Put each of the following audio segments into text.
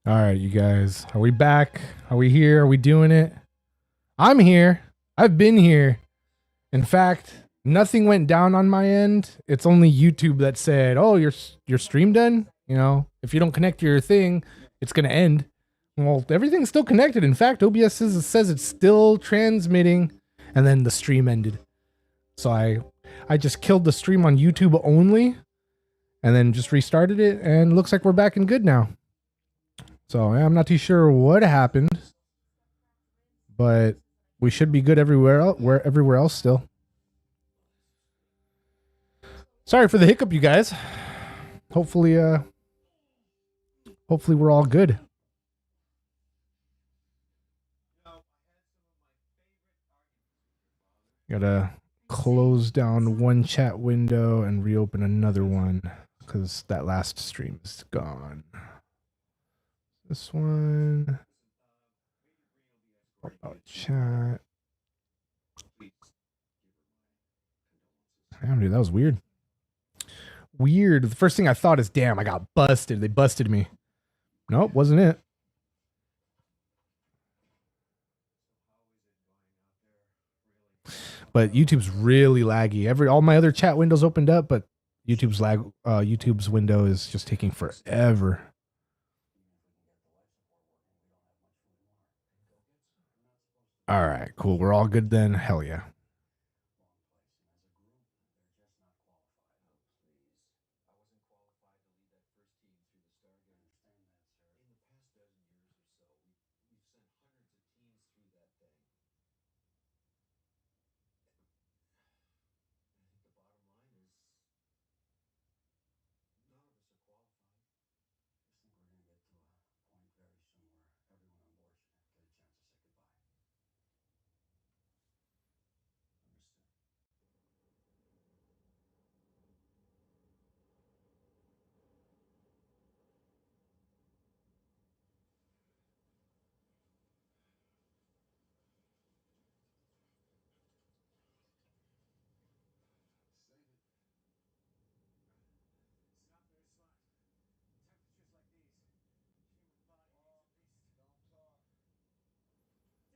All right, you guys. Are we back? Are we here? Are we doing it? I'm here. I've been here. In fact, nothing went down on my end. It's only YouTube that said, "Oh, your stream done." You know, if you don't connect to your thing, it's gonna end. Well, everything's still connected. In fact, OBS says it's still transmitting, and then the stream ended. So I just killed the stream on YouTube only, and then just restarted it, and looks like we're back and good now. So I'm not too sure what happened, but we should be good everywhere else, everywhere else still. Sorry for the hiccup, you guys. Hopefully we're all good. Gotta close down one chat window and reopen another one because that last stream is gone. This one. About chat. Damn, dude, that was weird. Weird. The first thing I thought is, damn, I got busted. They busted me. Nope, wasn't it. But YouTube's really laggy. All my other chat windows opened up, but YouTube's window is just taking forever. All right, cool. We're all good then. Hell yeah.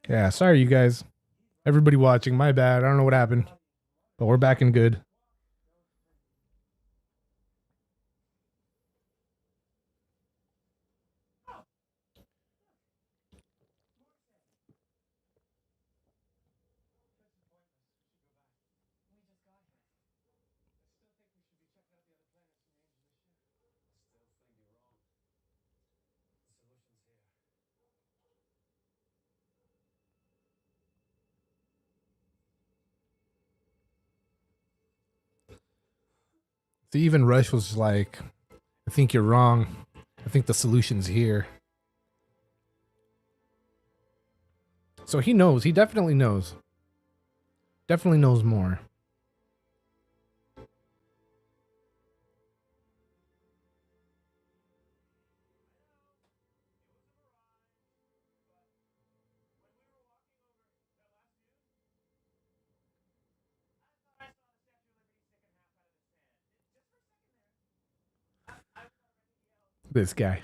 Yeah, sorry, you guys. Everybody watching, my bad. I don't know what happened, but we're back and good. The even Rush was like, I think you're wrong. I think the solution's here. So he knows. He definitely knows. Definitely knows more. This guy.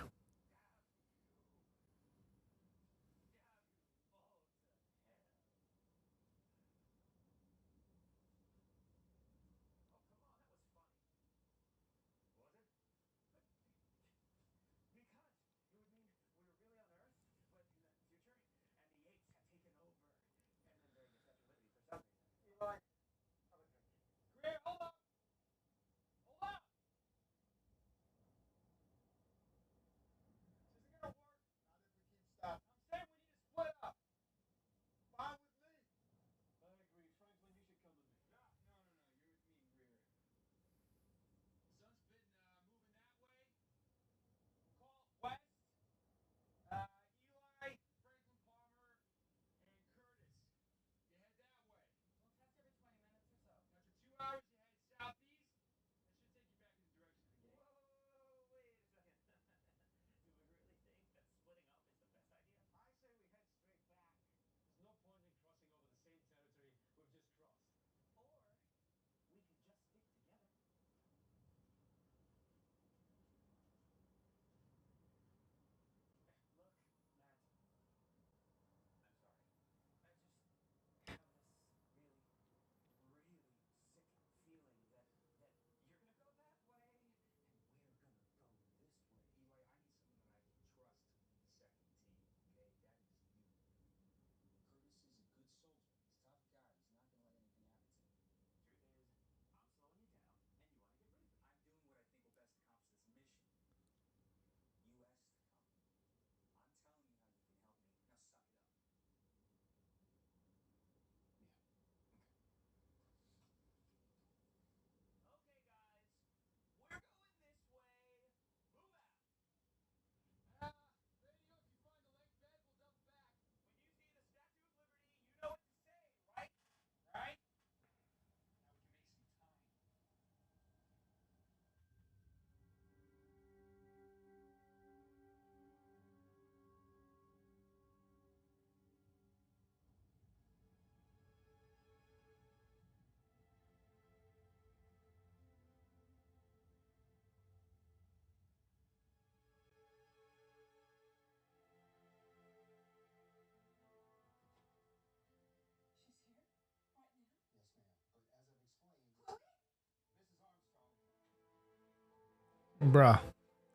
Bruh.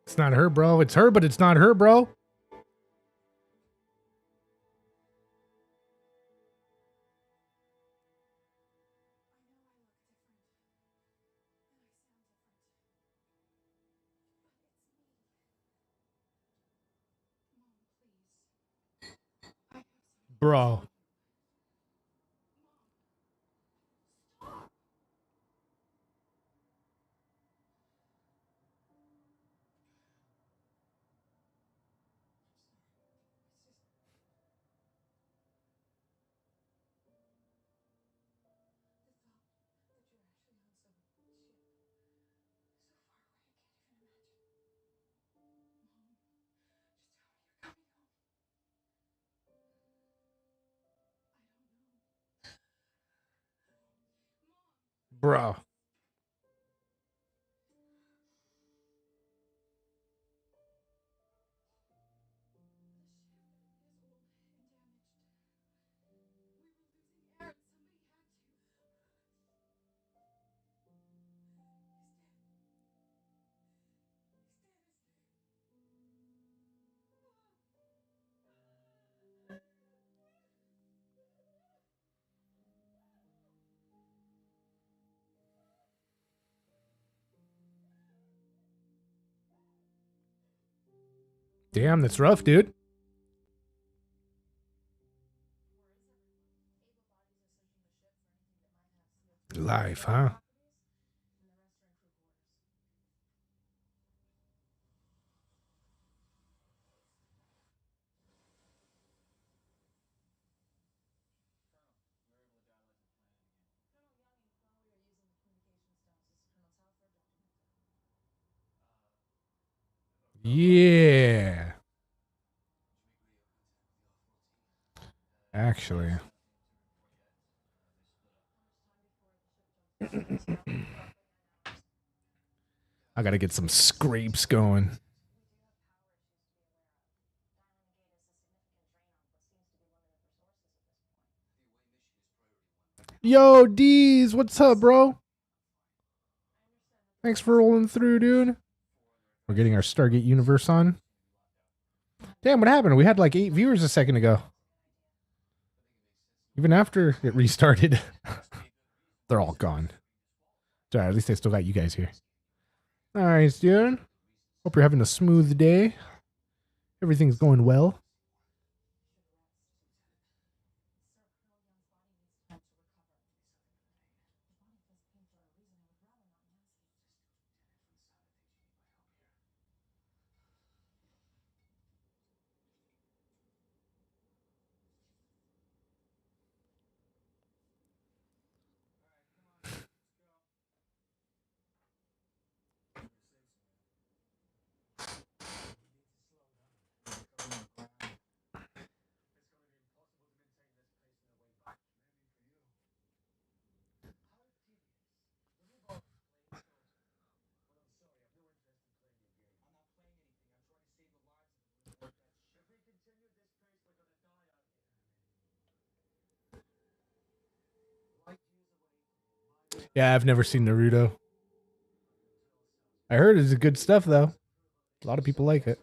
It's not her, bro. It's her, but it's not her, bro. Bro. Bro. Damn, that's rough, dude. Life, huh? Yeah. Actually. I gotta get some scrapes going. Yo, D's, what's up, bro? Thanks for rolling through, dude. We're getting our Stargate universe on. Damn, what happened? We had like 8 viewers a second ago. Even after it restarted, they're all gone. Sorry, at least I still got you guys here. Nice, dude. Hope you're having a smooth day. Everything's going well. Yeah, I've never seen Naruto. I heard it's good stuff though. A lot of people like it.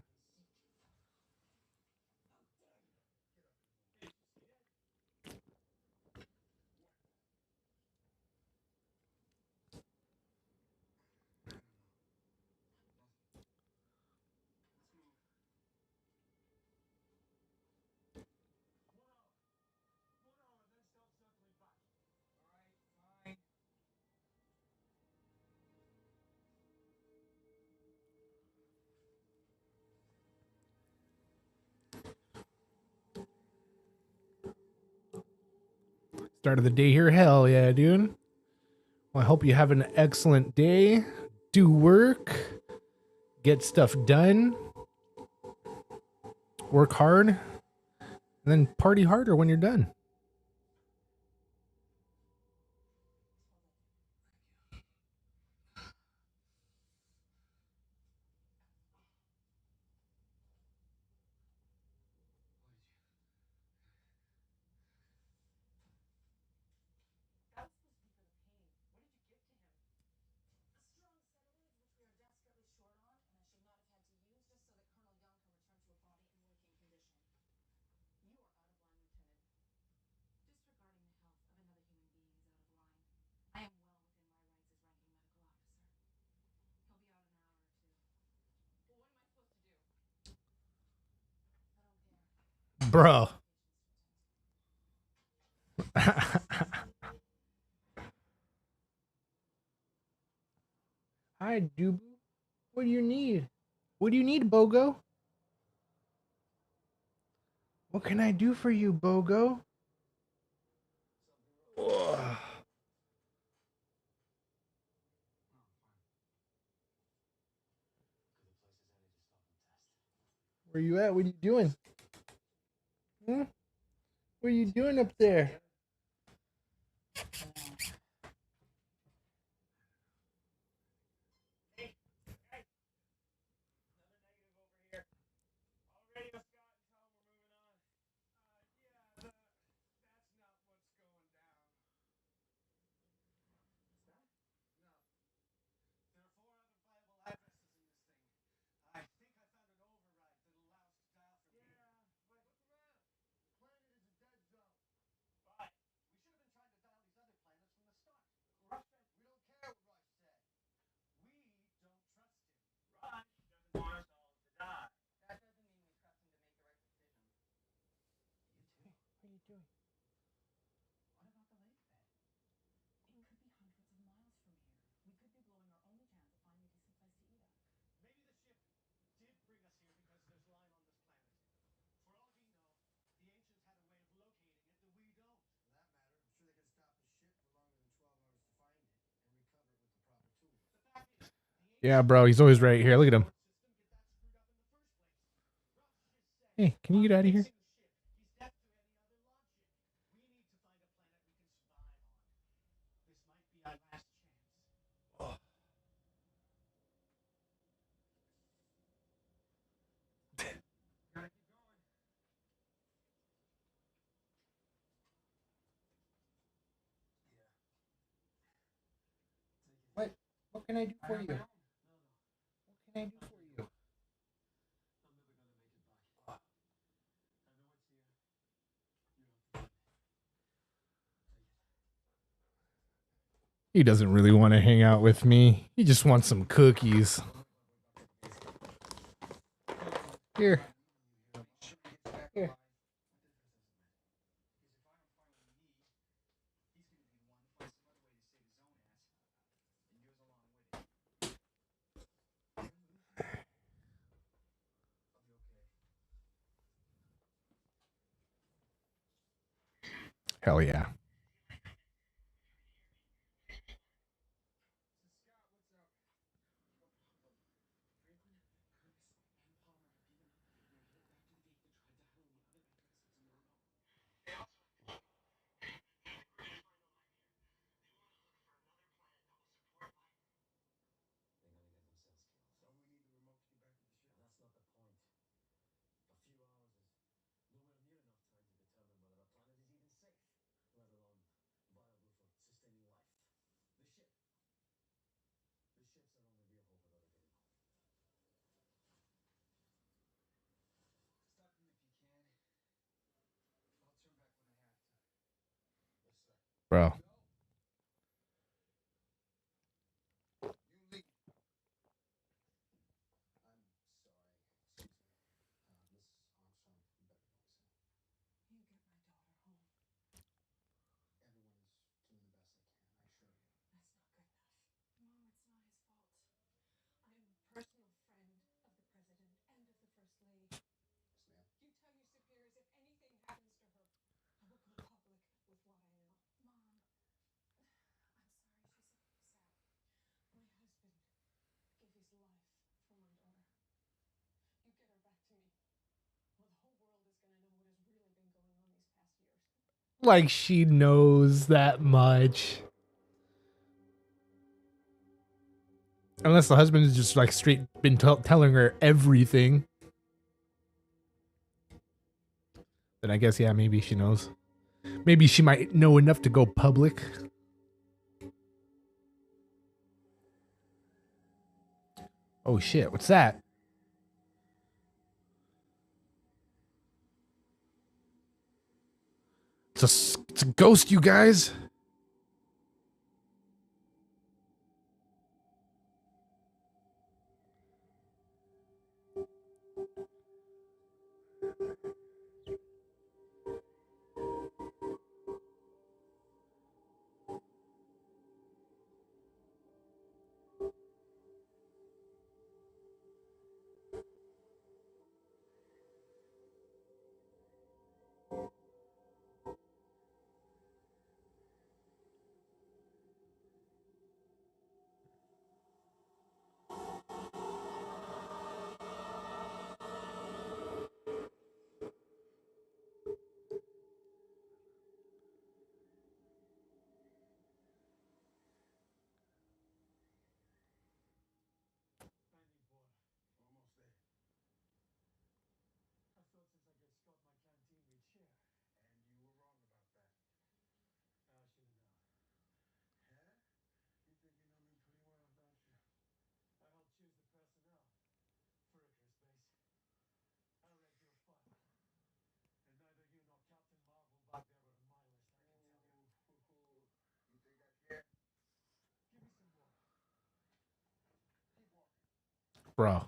Start of the day here. Hell yeah, dude. Well, I hope you have an excellent day. Do work. Get stuff done. Work hard. And then party harder when you're done. Bro. Hi, Dubu. What do you need? What do you need, Bogo? What can I do for you, Bogo? Ugh. Where you at? What are you doing? Hmm? What are you doing up there? What are you doing? Yeah, bro, he's always right here. Look at him. Hey, can you get out of here? What? What can I do for you? What can I do for you? He doesn't really want to hang out with me. He just wants some cookies. Here. Here. Hell yeah. Bro. Like she knows that much. Unless the husband is just like straight been telling her everything. Then I guess, yeah, maybe she knows. Maybe she might know enough to go public. Oh shit, what's that? It's a ghost, you guys. Bro.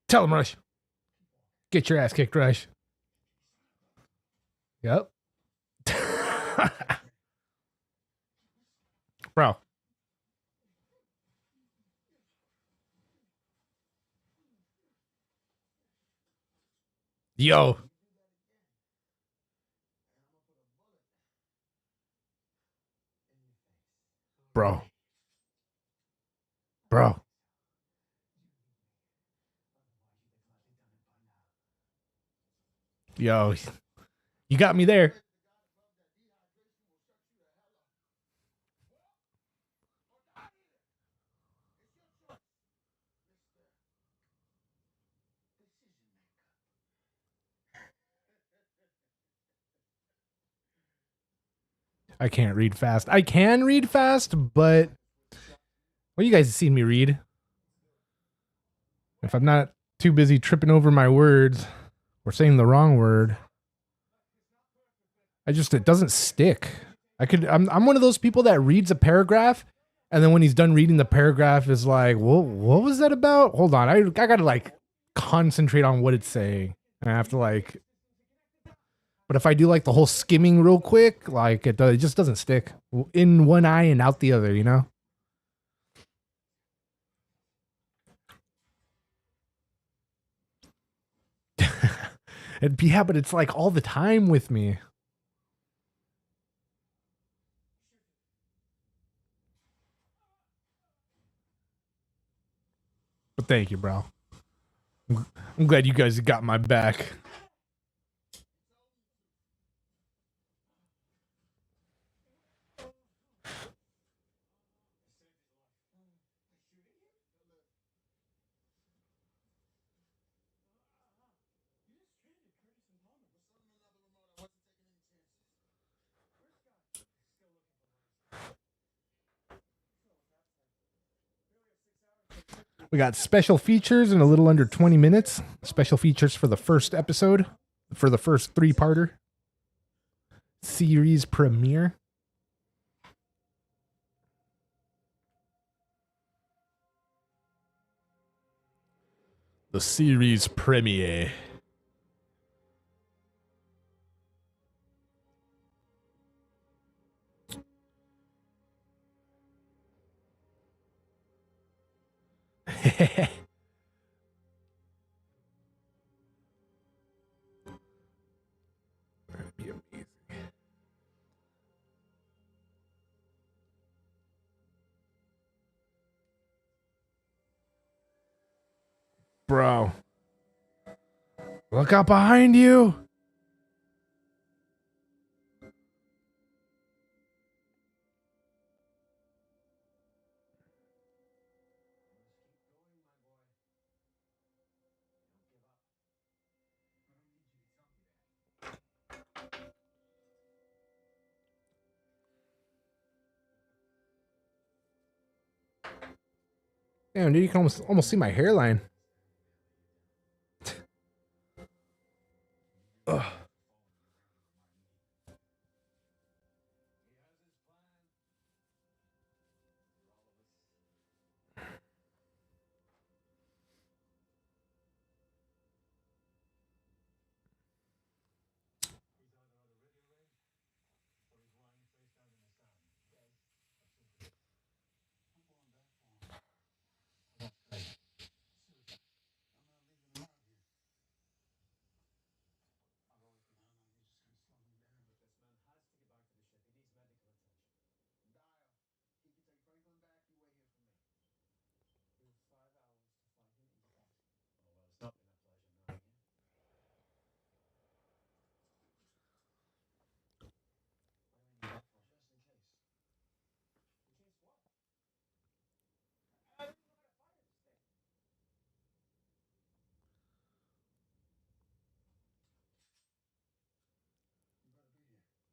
Tell him, Rush. Get your ass kicked, Rush. Yep. Bro. Yo. Bro. Bro. Yo. You got me there. I can't read fast. I can read fast, but well, you guys have seen me read. If I'm not too busy tripping over my words or saying the wrong word, it doesn't stick. I'm one of those people that reads a paragraph and then when he's done reading the paragraph is like, well, what was that about? Hold on. I gotta like concentrate on what it's saying. And I have to like, but if I do like the whole skimming real quick, like it just doesn't stick in one eye and out the other, you know? Yeah, but it's like all the time with me. But thank you, bro. I'm glad you guys got my back. We got special features in a little under 20 minutes. Special features for the first episode, for the first 3-parter series premiere. The series premiere. That'd be amazing. Bro. Look out behind you. Damn, dude, you can almost see my hairline. Ugh.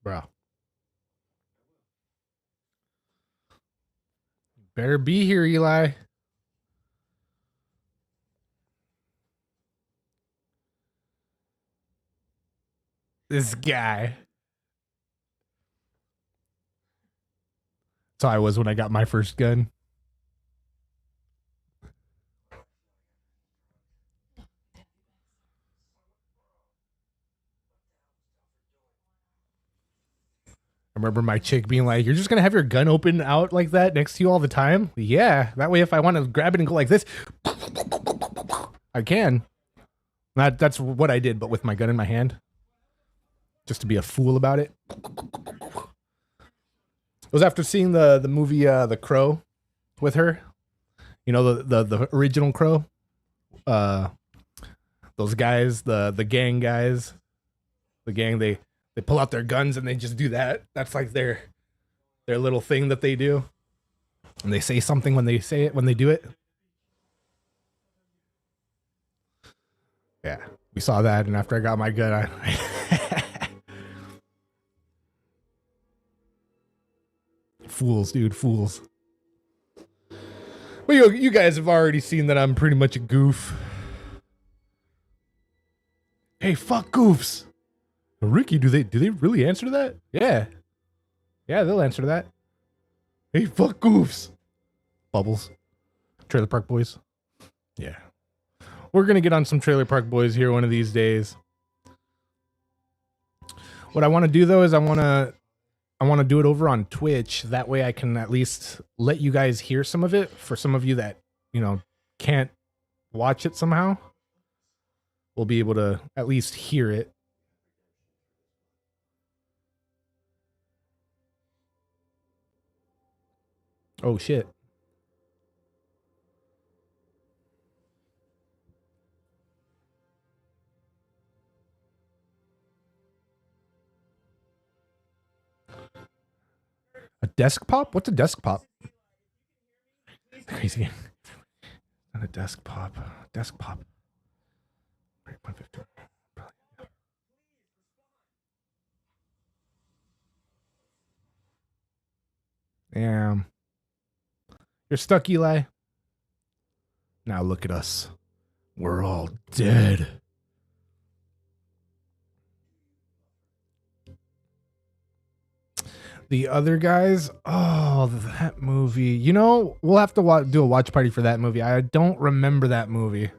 Bro. Better be here, Eli. This guy. That's how I was when I got my first gun. I remember my chick being like, "You're just gonna have your gun open out like that next to you all the time?" Yeah, that way if I want to grab it and go like this, I can. That's what I did, but with my gun in my hand, just to be a fool about it. It was after seeing the movie The Crow with her. You know, the original Crow. Those guys, the gang guys, the gang, they pull out their guns and they just do that. That's like their little thing that they do. And they say something when they say it, when they do it. Yeah, we saw that, and after I got my gun, fools, dude, fools. Well, you guys have already seen that I'm pretty much a goof. Hey, fuck goofs. Ricky, do they really answer to that? Yeah. Yeah, they'll answer to that. Hey, fuck goofs. Bubbles. Trailer Park Boys. Yeah. We're going to get on some Trailer Park Boys here one of these days. What I want to do, though, is I want to do it over on Twitch. That way I can at least let you guys hear some of it. For some of you that, you know, can't watch it somehow, we'll be able to at least hear it. Oh, shit. A desk pop? What's a desk pop? Crazy. Not a desk pop. Desk pop. Damn. You're stuck, Eli. Now look at us. We're all dead. The other guys, oh, that movie. You know, we'll have to do a watch party for that movie. I don't remember that movie.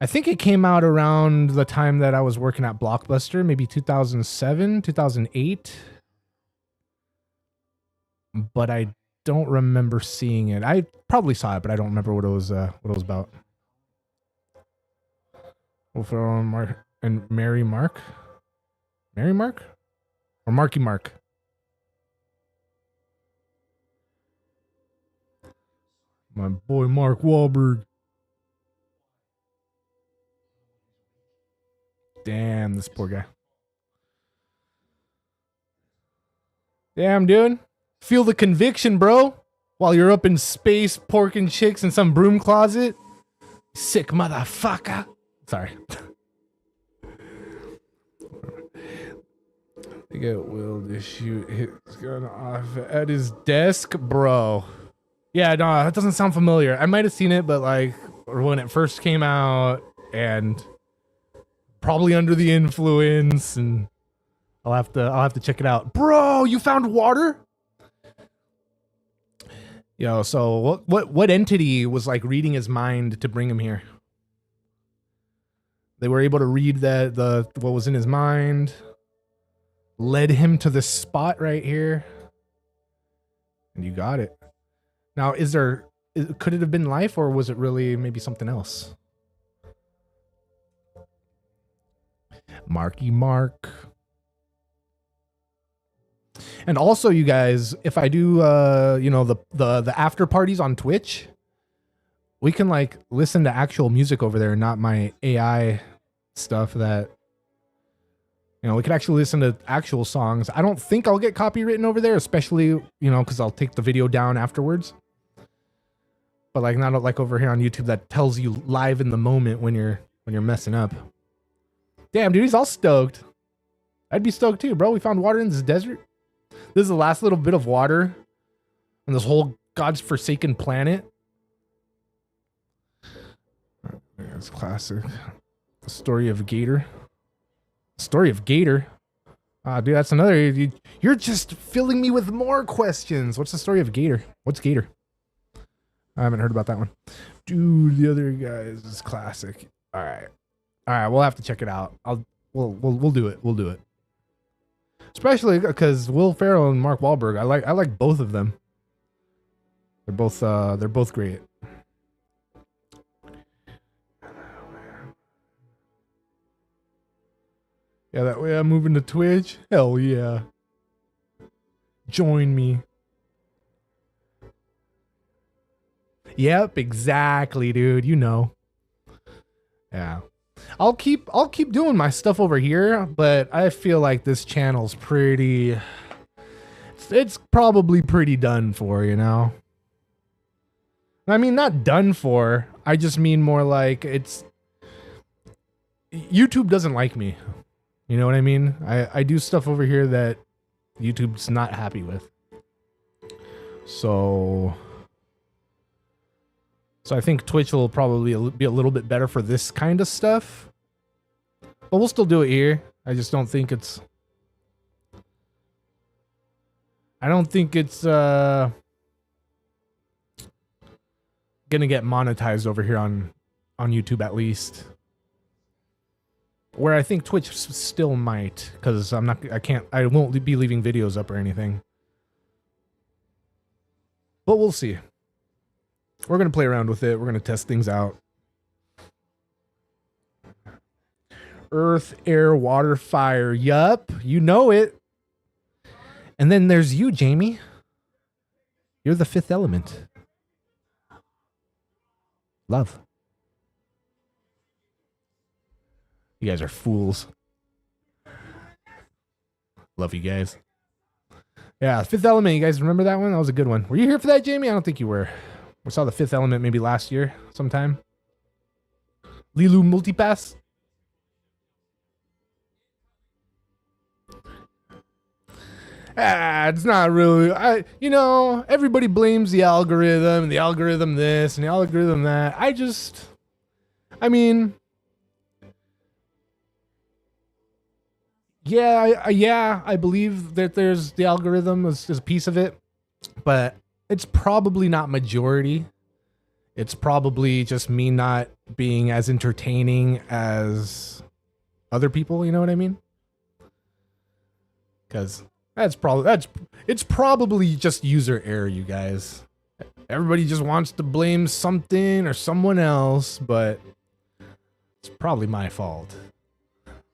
I think it came out around the time that I was working at Blockbuster, maybe 2007, 2008. But I don't remember seeing it. I probably saw it, but I don't remember what it was about. Mark and Mary Mark? Mary Mark? Or Marky Mark? My boy Mark Wahlberg. Damn, this poor guy. Damn, dude. Feel the conviction, bro. While you're up in space porking chicks in some broom closet. Sick motherfucker. Sorry. They get Will to shoot his gun off at his desk, bro. Yeah, no, that doesn't sound familiar. I might have seen it, but like when it first came out, and probably under the influence, and I'll have to check it out. Bro, you found water? Yo, so what entity was like reading his mind to bring him here? They were able to read what was in his mind. Led him to this spot right here. And you got it. Now, could it have been life, or was it really maybe something else? Marky Mark. And also, you guys, if I do you know, the after parties on Twitch, we can like listen to actual music over there, not my AI stuff that, you know, we could actually listen to actual songs. I don't think I'll get copywritten over there, especially, you know, because I'll take the video down afterwards. But like not like over here on YouTube that tells you live in the moment when you're messing up. Damn, dude, he's all stoked. I'd be stoked too, bro. We found water in this desert. This is the last little bit of water on this whole God's forsaken planet. That's classic. The story of Gator. Story of Gator. Ah, dude, that's another. You're just filling me with more questions. What's the story of Gator? What's Gator? I haven't heard about that one. Dude, the other guys is classic. All right, we'll have to check it out. We'll do it. We'll do it. Especially because Will Ferrell and Mark Wahlberg. I like both of them. They're both great. Yeah, that way I'm moving to Twitch. Hell yeah. Join me. Yep, exactly, dude. You know. Yeah. I'll keep doing my stuff over here, but I feel like this channel's pretty it's probably pretty done for, you know. I mean, not done for. I just mean more like it's YouTube doesn't like me. You know what I mean? I do stuff over here that YouTube's not happy with. So I think Twitch will probably be a little bit better for this kind of stuff. But we'll still do it here. I just don't think it's gonna get monetized over here on YouTube at least. Where I think Twitch still might, because I won't be leaving videos up or anything. But we'll see. We're gonna play around with it. We're gonna test things out. Earth, air, water, fire. Yup, you know it. And then there's you, Jamie. You're the fifth element. Love. You guys are fools. Love you guys. Yeah, Fifth Element. You guys remember that one? That was a good one. Were you here for that, Jamie? I don't think you were. We saw the Fifth Element maybe last year sometime. Lilu Multipass. It's not really. Everybody blames the algorithm and the algorithm this and the algorithm that. I believe that there's the algorithm is a piece of it, but it's probably not majority. It's probably just me not being as entertaining as other people, you know what I mean? Because it's probably just user error, you guys. Everybody just wants to blame something or someone else, but it's probably my fault.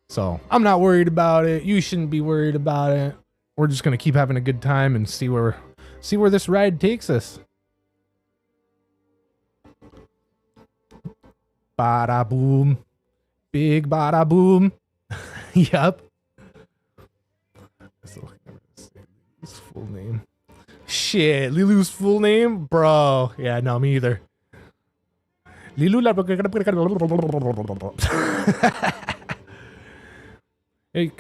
So I'm not worried about it. You shouldn't be worried about it. We're just gonna keep having a good time and see where this ride takes us. Bada boom, big bada boom. Yup. His full name. Shit, Lilu's full name, bro. Yeah, no, me either. Lilu. Hey,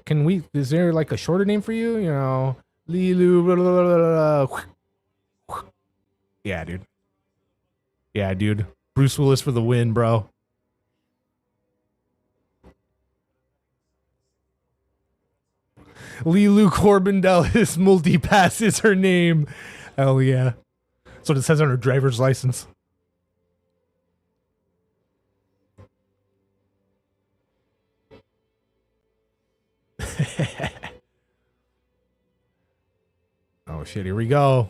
can we? Is there like a shorter name for you? You know, Lilu. Yeah, dude. Yeah, dude. Bruce Willis for the win, bro. Lilu Corbindell Multipass is her name. Hell yeah. That's what it says on her driver's license. Oh shit, here we go.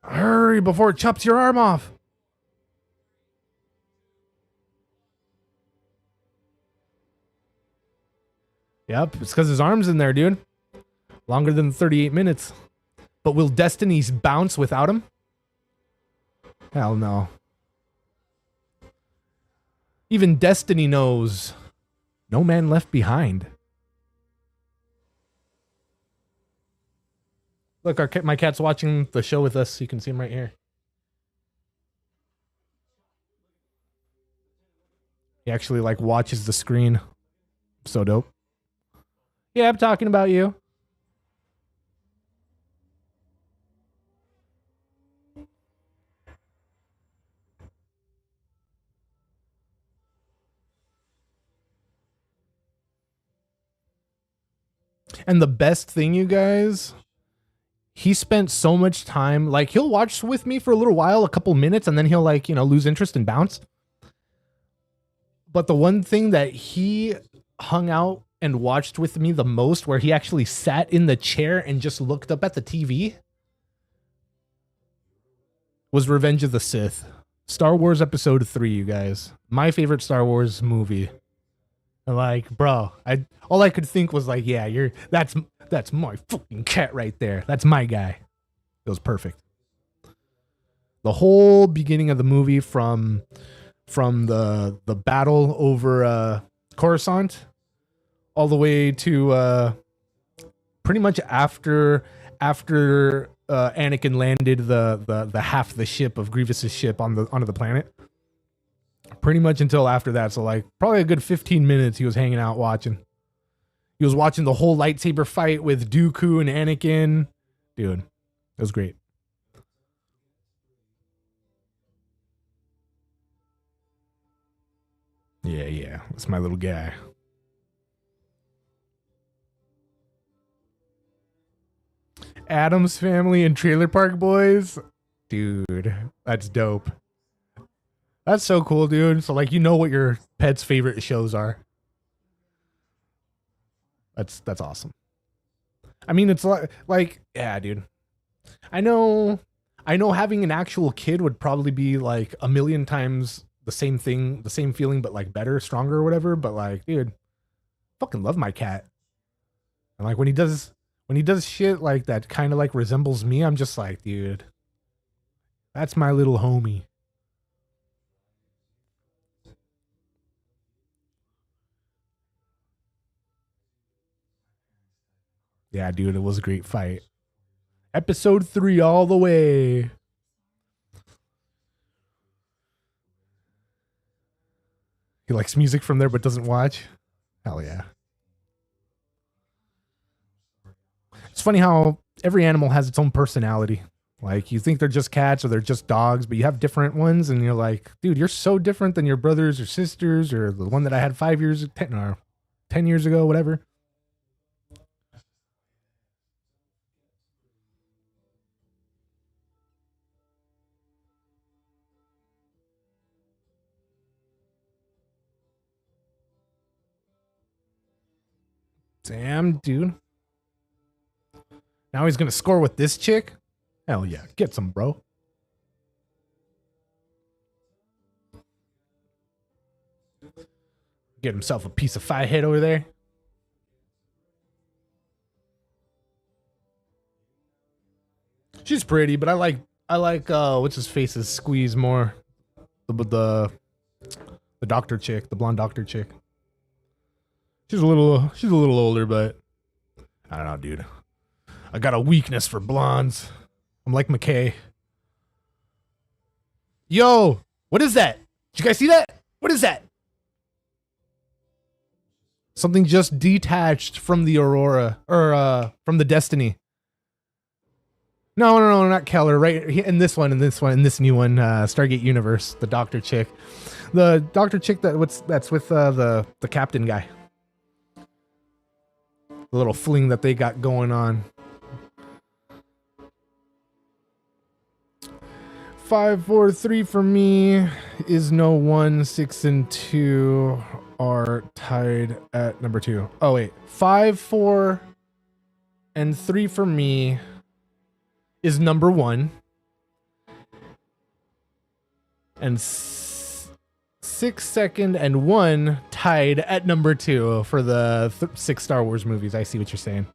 Hurry before it chops your arm off. Yep, it's because his arm's in there, dude. Longer than 38 minutes. But will Destiny's bounce without him? Hell no. Even Destiny knows no man left behind. Look, my cat's watching the show with us. You can see him right here. He actually like watches the screen. So dope. Yeah, I'm talking about you. And the best thing, you guys, he spent so much time, like he'll watch with me for a little while, a couple minutes, and then he'll like, lose interest and bounce. But the one thing that he hung out and watched with me the most, where he actually sat in the chair and just looked up at the TV, was Revenge of the Sith. Star Wars Episode 3, you guys. My favorite Star Wars movie. Like, bro, all I could think was like, yeah, that's my fucking cat right there. That's my guy. It was perfect. The whole beginning of the movie from the battle over Coruscant all the way to pretty much after Anakin landed the half the ship of Grievous's ship onto the planet. Pretty much until after that. So like probably a good 15 minutes he was hanging out watching. He was watching the whole lightsaber fight with Dooku and Anakin. Dude, it was great. Yeah. That's my little guy. Addams Family and Trailer Park Boys. Dude, that's dope. That's so cool, dude. So like what your pet's favorite shows are. That's awesome. I mean, it's like yeah, dude. I know having an actual kid would probably be like a million times the same thing, the same feeling, but like better, stronger, or whatever. But like, dude, fucking love my cat. And like when he does shit like that kind of like resembles me, I'm just like, dude, that's my little homie. Yeah, dude, it was a great fight. Episode 3 all the way. He likes music from there but doesn't watch. Hell yeah. It's funny how every animal has its own personality. Like you think they're just cats or they're just dogs, but you have different ones and you're like, dude, you're so different than your brothers or sisters or the one that I had 5 years, 10 years ago, whatever. Damn, dude. Now he's going to score with this chick? Hell yeah. Get some, bro. Get himself a piece of pie head over there. She's pretty, but I like what's his face's squeeze more. The doctor chick, the blonde doctor chick. She's a little older, but I don't know, dude. I got a weakness for blondes. I'm like McKay. Yo, what is that? Did you guys see that? What is that? Something just detached from the Aurora or from the Destiny. No, not Keller. Right in this one, in this new one, Stargate Universe, the doctor chick, that's with the captain guy. The little fling that they got going on. 5, 4, 3 for me is no 1. 6 and 2 are tied at number 2. Oh wait, 5, 4, and 3 for me is number 1, and 6 second and 1 tied at number 2 for the 6 Star Wars movies. I see what you're saying.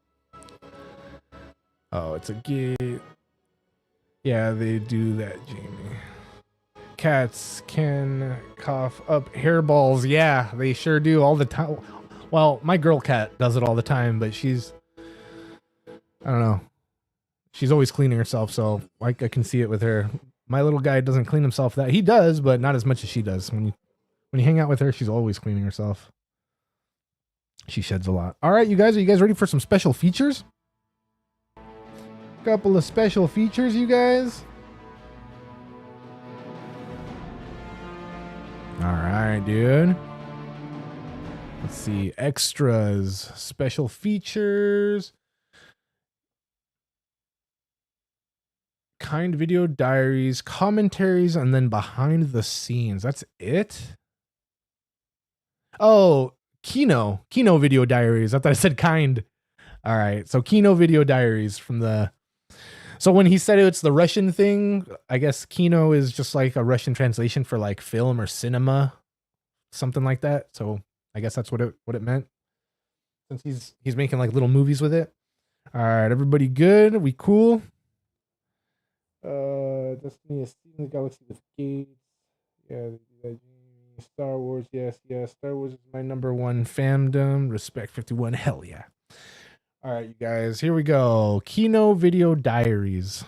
Oh, it's a gate. Yeah, they do that, Jamie. Cats can cough up hairballs. Yeah, they sure do all the time. Well, my girl cat does it all the time, but she's, I don't know. She's always cleaning herself, so like I can see it with her. My little guy doesn't clean himself he does, but not as much as she does. When When you hang out with her, she's always cleaning herself. She sheds a lot. All right, you guys, are you guys ready for some special features? Couple of special features, you guys. All right, dude. Let's see. Extras, special features. Kind video diaries, commentaries, and then behind the scenes. That's it? Oh, Kino video diaries. I thought I said kind. All right. So Kino video diaries from the... So when he said it's the Russian thing, I guess Kino is just like a Russian translation for like film or cinema, something like that. So I guess that's what it meant. Since he's making like little movies with it. All right, everybody good? We cool? Destiny is in the galaxy with gates. Yeah, Star Wars, yes. Star Wars is my #1 fandom. Respect 51, hell yeah. All right, you guys, here we go. Kino video diaries.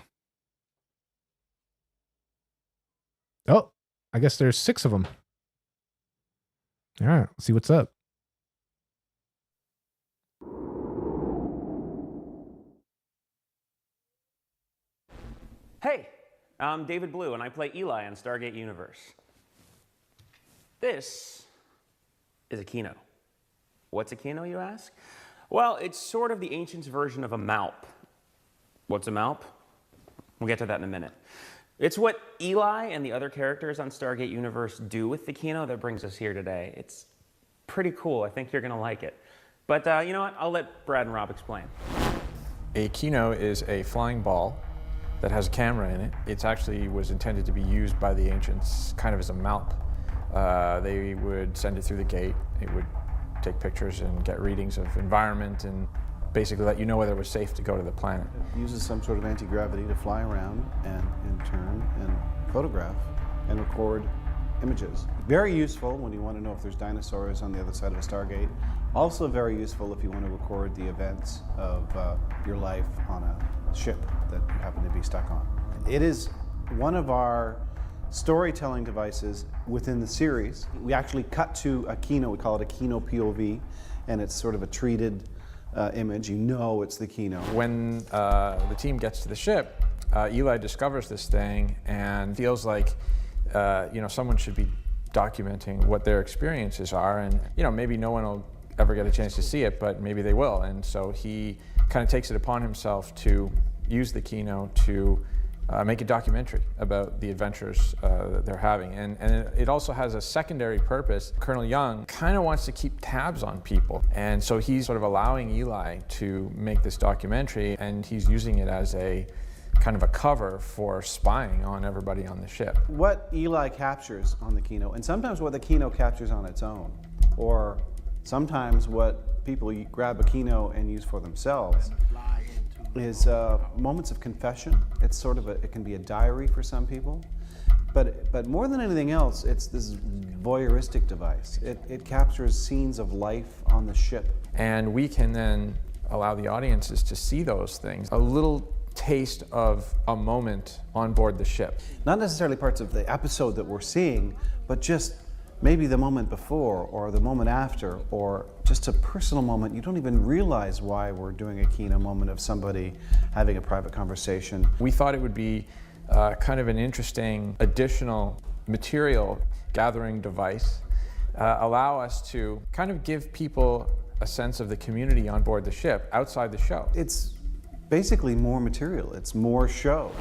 Oh, I guess there's 6 of them. All right, let's see what's up. Hey, I'm David Blue, and I play Eli on Stargate Universe. This is a Kino. What's a Kino, you ask? Well, it's sort of the Ancients' version of a Malp. What's a Malp? We'll get to that in a minute. It's what Eli and the other characters on Stargate Universe do with the Kino that brings us here today. It's pretty cool. I think you're going to like it. But you know what? I'll let Brad and Rob explain. A Kino is a flying ball that has a camera in it. It actually was intended to be used by the ancients kind of as a Malp. They would send it through the gate. It would take pictures and get readings of environment and basically let you know whether it was safe to go to the planet. It uses some sort of anti-gravity to fly around and in turn and photograph and record images. Very useful when you want to know if there's dinosaurs on the other side of a Stargate. Also very useful if you want to record the events of your life on a ship that you happen to be stuck on. It is one of our storytelling devices within the series. We actually cut to a Kino, we call it a Kino POV, and it's sort of a treated image. You know it's the Kino. When the team gets to the ship, Eli discovers this thing and feels like someone should be documenting what their experiences are, and maybe no one will ever get a chance to see it, but maybe they will. And so he kind of takes it upon himself to use the Kino to make a documentary about the adventures that they're having. And it also has a secondary purpose. Colonel Young kind of wants to keep tabs on people. And so he's sort of allowing Eli to make this documentary, and he's using it as a kind of a cover for spying on everybody on the ship. What Eli captures on the Kino, and sometimes what the Kino captures on its own, or sometimes what people grab a Kino and use for themselves, is moments of confession. It's sort of it can be a diary for some people, but more than anything else, it's this voyeuristic device. It captures scenes of life on the ship. And we can then allow the audiences to see those things. A little taste of a moment on board the ship. Not necessarily parts of the episode that we're seeing, but just maybe the moment before or the moment after, or just a personal moment. You don't even realize why we're doing a Kino moment of somebody having a private conversation. We thought it would be kind of an interesting additional material gathering device, allow us to kind of give people a sense of the community on board the ship outside the show. It's basically more material. It's more show.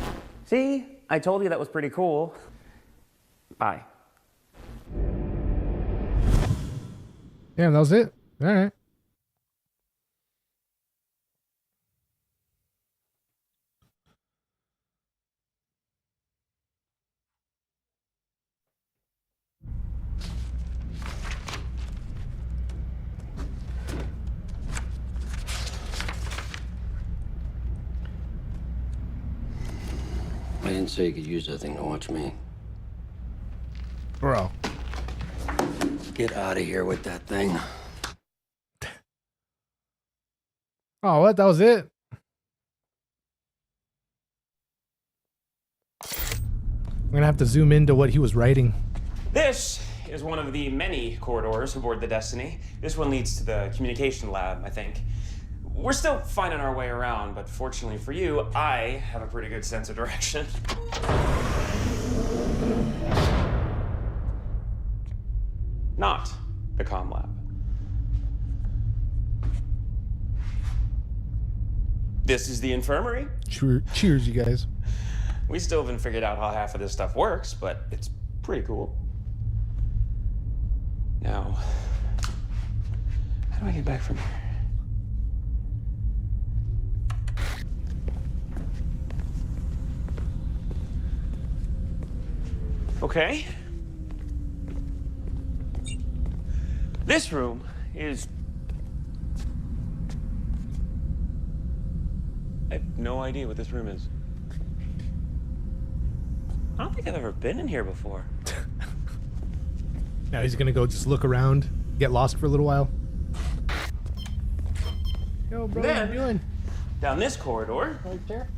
See? I told you that was pretty cool. Bye. Damn, that was it. All right. I didn't say you could use that thing to watch me. Bro. Get out of here with that thing. Oh, what? That was it? I'm gonna have to zoom into what he was writing. This is one of the many corridors aboard the Destiny. This one leads to the communication lab, I think. We're still finding our way around, but fortunately for you, I have a pretty good sense of direction. Not the comm lab. This is the infirmary. Cheers, you guys. We still haven't figured out how half of this stuff works, but it's pretty cool. Now, how do I get back from here? Okay. This room is... I have no idea what this room is. I don't think I've ever been in here before. Now he's gonna go just look around, get lost for a little while. Yo, bro, what are you doing? Down this corridor, right there,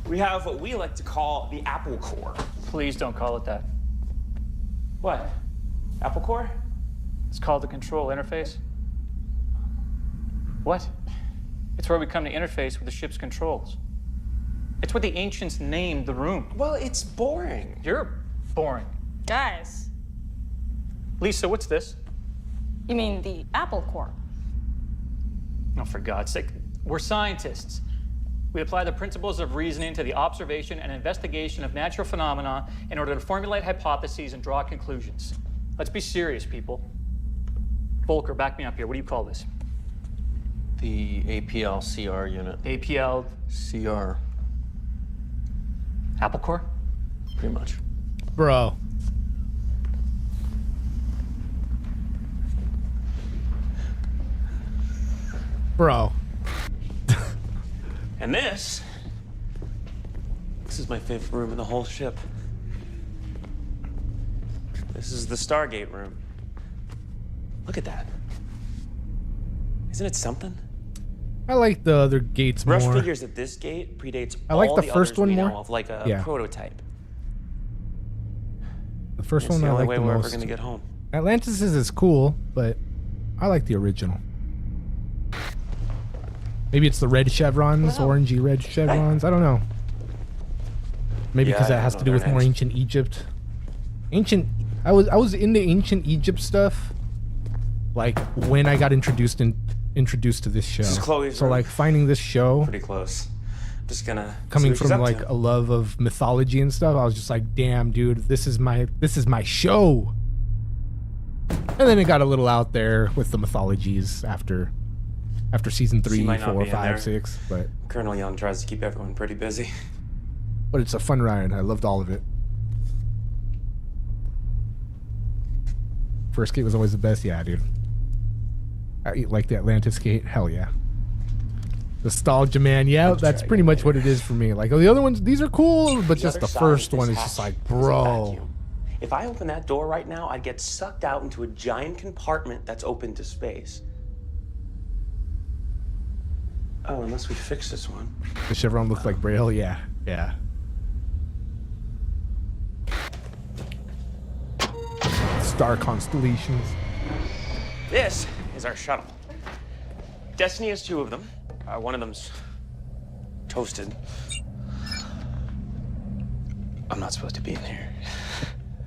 we have what we like to call the Apple Core. Please don't call it that. What? Apple Core? It's called the control interface. What? It's where we come to interface with the ship's controls. It's what the ancients named the room. Well, it's boring. You're boring. Guys, Lisa, what's this? you mean the Apple Core? Oh, for God's sake. We're scientists. We apply the principles of reasoning to the observation and investigation of natural phenomena in order to formulate hypotheses and draw conclusions. Let's be serious, people. Volker, back me up here. What do you call this? The APL-CR unit. APL, CR, Apple Core? pretty much. Bro. Bro. And this is my favorite room in the whole ship. This is the Stargate room. Look at that. Isn't it something? I like the other gates Rush more. figures that this gate predates I like all the the first others one we more. know of, like a Yeah. prototype. The first It's one the I only like way the we're ever most. gonna get home. Atlantis is cool, but I like the original. Maybe it's the red chevrons, orangey red chevrons. I don't know. Maybe Yeah, because I that has don't to do know with their more names. ancient Egypt. I was into ancient Egypt stuff, like when I got introduced to this show. This is Chloe's so room. like finding this show, Pretty close. Just gonna coming see what she's from up like to. a love of mythology and stuff, I was just like, damn, dude, this is my show. And then it got a little out there with the mythologies after season 3, might not 4, be in 5, there. 6, but Colonel Young tries to keep everyone pretty busy. it's a fun ride. I loved all of it. First gate was always the best. Yeah, dude. I like the Atlantis gate. Hell yeah. Nostalgia, man. Yeah, that's pretty much what it is for me. Like, the other ones, these are cool, but just other the side first of one this is just hatch like, is a bro. vacuum. If I open that door right now, I'd get sucked out into a giant compartment that's open to space. Oh, unless we fix this one. The chevron looks like Braille. Yeah, yeah. Star constellations. This is our shuttle. Destiny has 2 of them. One of them's toasted. I'm not supposed to be in here.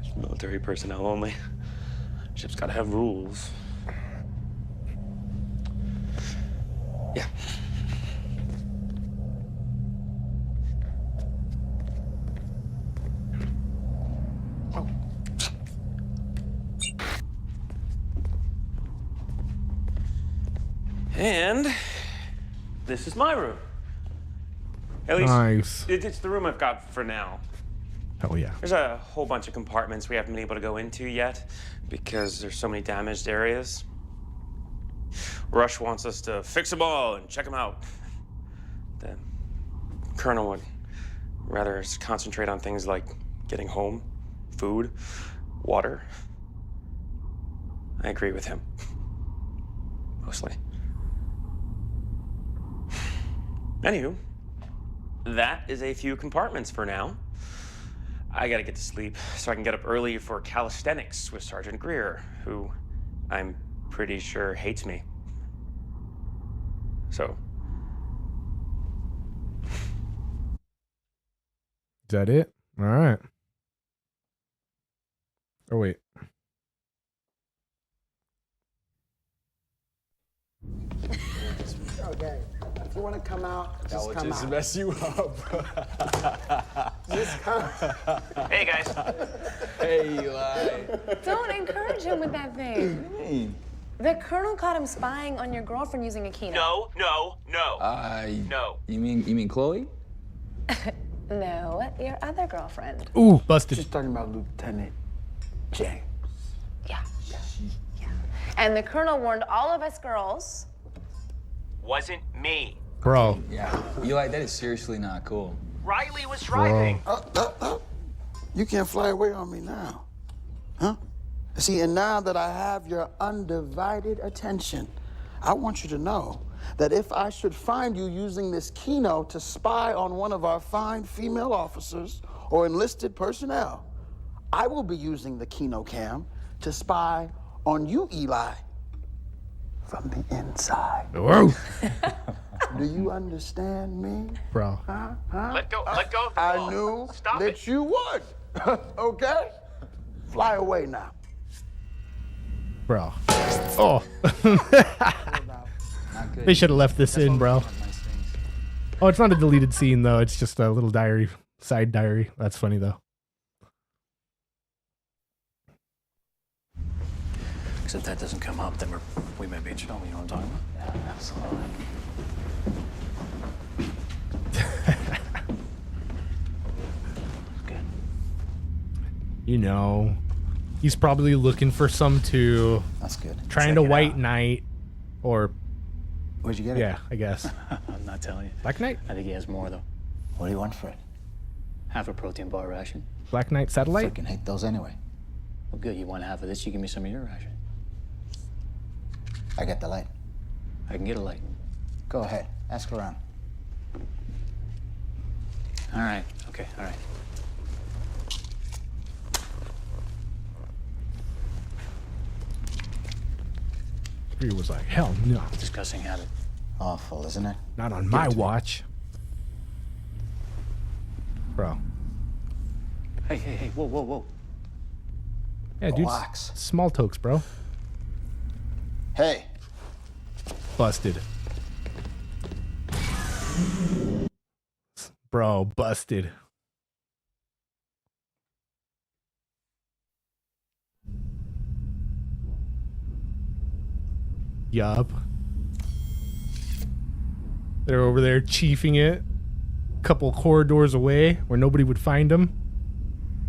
It's military personnel only. Ship's gotta have rules. Yeah. And this is my room. At least Nice. it's the room I've got for now. Hell yeah. There's a whole bunch of compartments we haven't been able to go into yet because there's so many damaged areas. Rush wants us to fix them all and check them out. The Colonel would rather us concentrate on things like getting home, food, water. I agree with him. Mostly. Anywho, that is a few compartments for now. I gotta get to sleep so I can get up early for calisthenics with Sergeant Greer, who I'm pretty sure hates me. So, Is that it? All right. Oh, wait. Okay. If you want to come out, just come out. mess you up. Just come. hey guys. Hey, Eli. Don't encourage him with that thing. The colonel caught him spying on your girlfriend using a keynote. No. No. You mean Chloe? No, your other girlfriend. Ooh, busted. She's talking about Lieutenant James. Yeah. And the colonel warned all of us girls. Wasn't me. Bro. Yeah. Eli, that is seriously not cool. Riley was driving. You can't fly away on me now. Huh? See, and now that I have your undivided attention, I want you to know that if I should find you using this keynote to spy on one of our fine female officers or enlisted personnel, I will be using the keynote cam to spy on you, Eli, from the inside. Whoa. Do you understand me? Bro. Let go of the ball. I knew Stop that it. you would. Okay? Fly away now. Bro. Oh. Not good. They should have left this in, bro. Nice things. Oh, it's not a deleted scene, though. It's just a little diary, side diary. That's funny, though. Because if that doesn't come up, then we may be in trouble. You know what I'm talking about? Yeah, absolutely. Good. You know, he's probably looking for some too. That's good. Trying to white knight, or Where'd you get it? yeah, I guess I'm not telling you. Black Knight, I think he has more, though. What do you want for it? Half a protein bar ration. Black Knight satellite. Freaking hate those anyway. Well, good. You want half of this, you give me some of your ration. I got the light. I can get a light. Go ahead. Ask around. All right. Okay, all right. He was like, hell no, Discussing habit. Awful, isn't it? not on my watch, bro. Hey, whoa. Yeah, dude, Relax. small tokes, bro. Hey, Busted, bro. Busted. Yup. They're over there chiefing it. Couple corridors away where nobody would find them.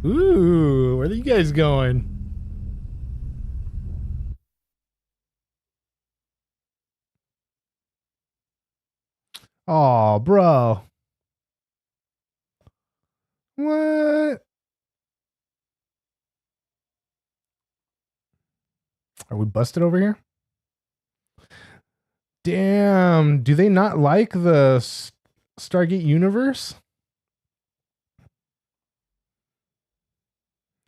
Ooh, where are you guys going? Oh, bro. What? Are we busted over here? Damn, do they not like the Stargate universe?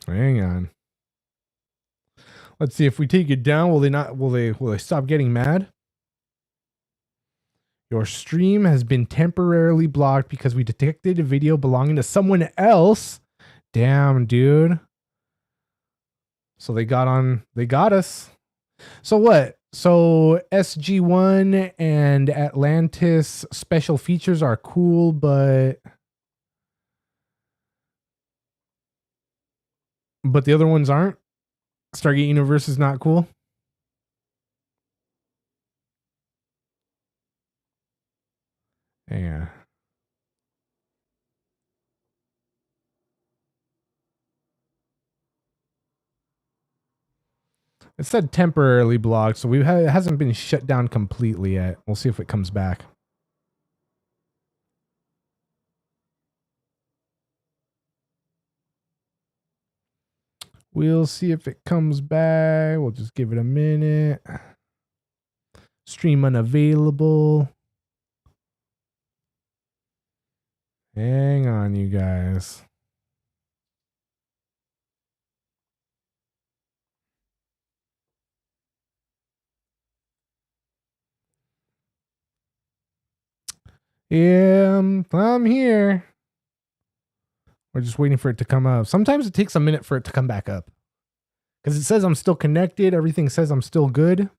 Hang on. Let's see if we take it down, will they stop getting mad? Your stream has been temporarily blocked because we detected a video belonging to someone else. Damn, dude. So they got us. So what? So SG-1 and Atlantis special features are cool, but the other ones aren't? Stargate Universe is not cool? Yeah. It said temporarily blocked, so it hasn't been shut down completely yet. We'll see if it comes back. We'll see if it comes back. We'll just give it a minute. Stream unavailable. Hang on, you guys. Yeah, I'm here. We're just waiting for it to come up. Sometimes it takes a minute for it to come back up. Because it says I'm still connected. Everything says I'm still good.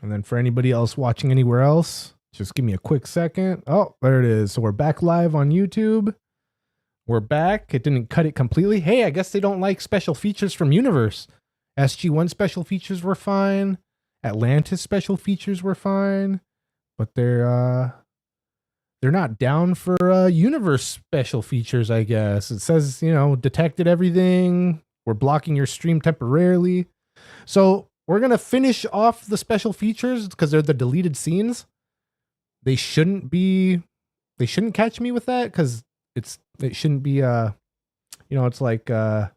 And then for anybody else watching anywhere else, just give me a quick second. Oh, there it is. So we're back live on YouTube. We're back. It didn't cut it completely. Hey, I guess they don't like special features from Universe. SG-1 special features were fine. Atlantis special features were fine. But they're not down for Universe special features, I guess. It says, detected everything. We're blocking your stream temporarily. So we're going to finish off the special features because they're the deleted scenes. They shouldn't catch me with that because it shouldn't be, it's like, well,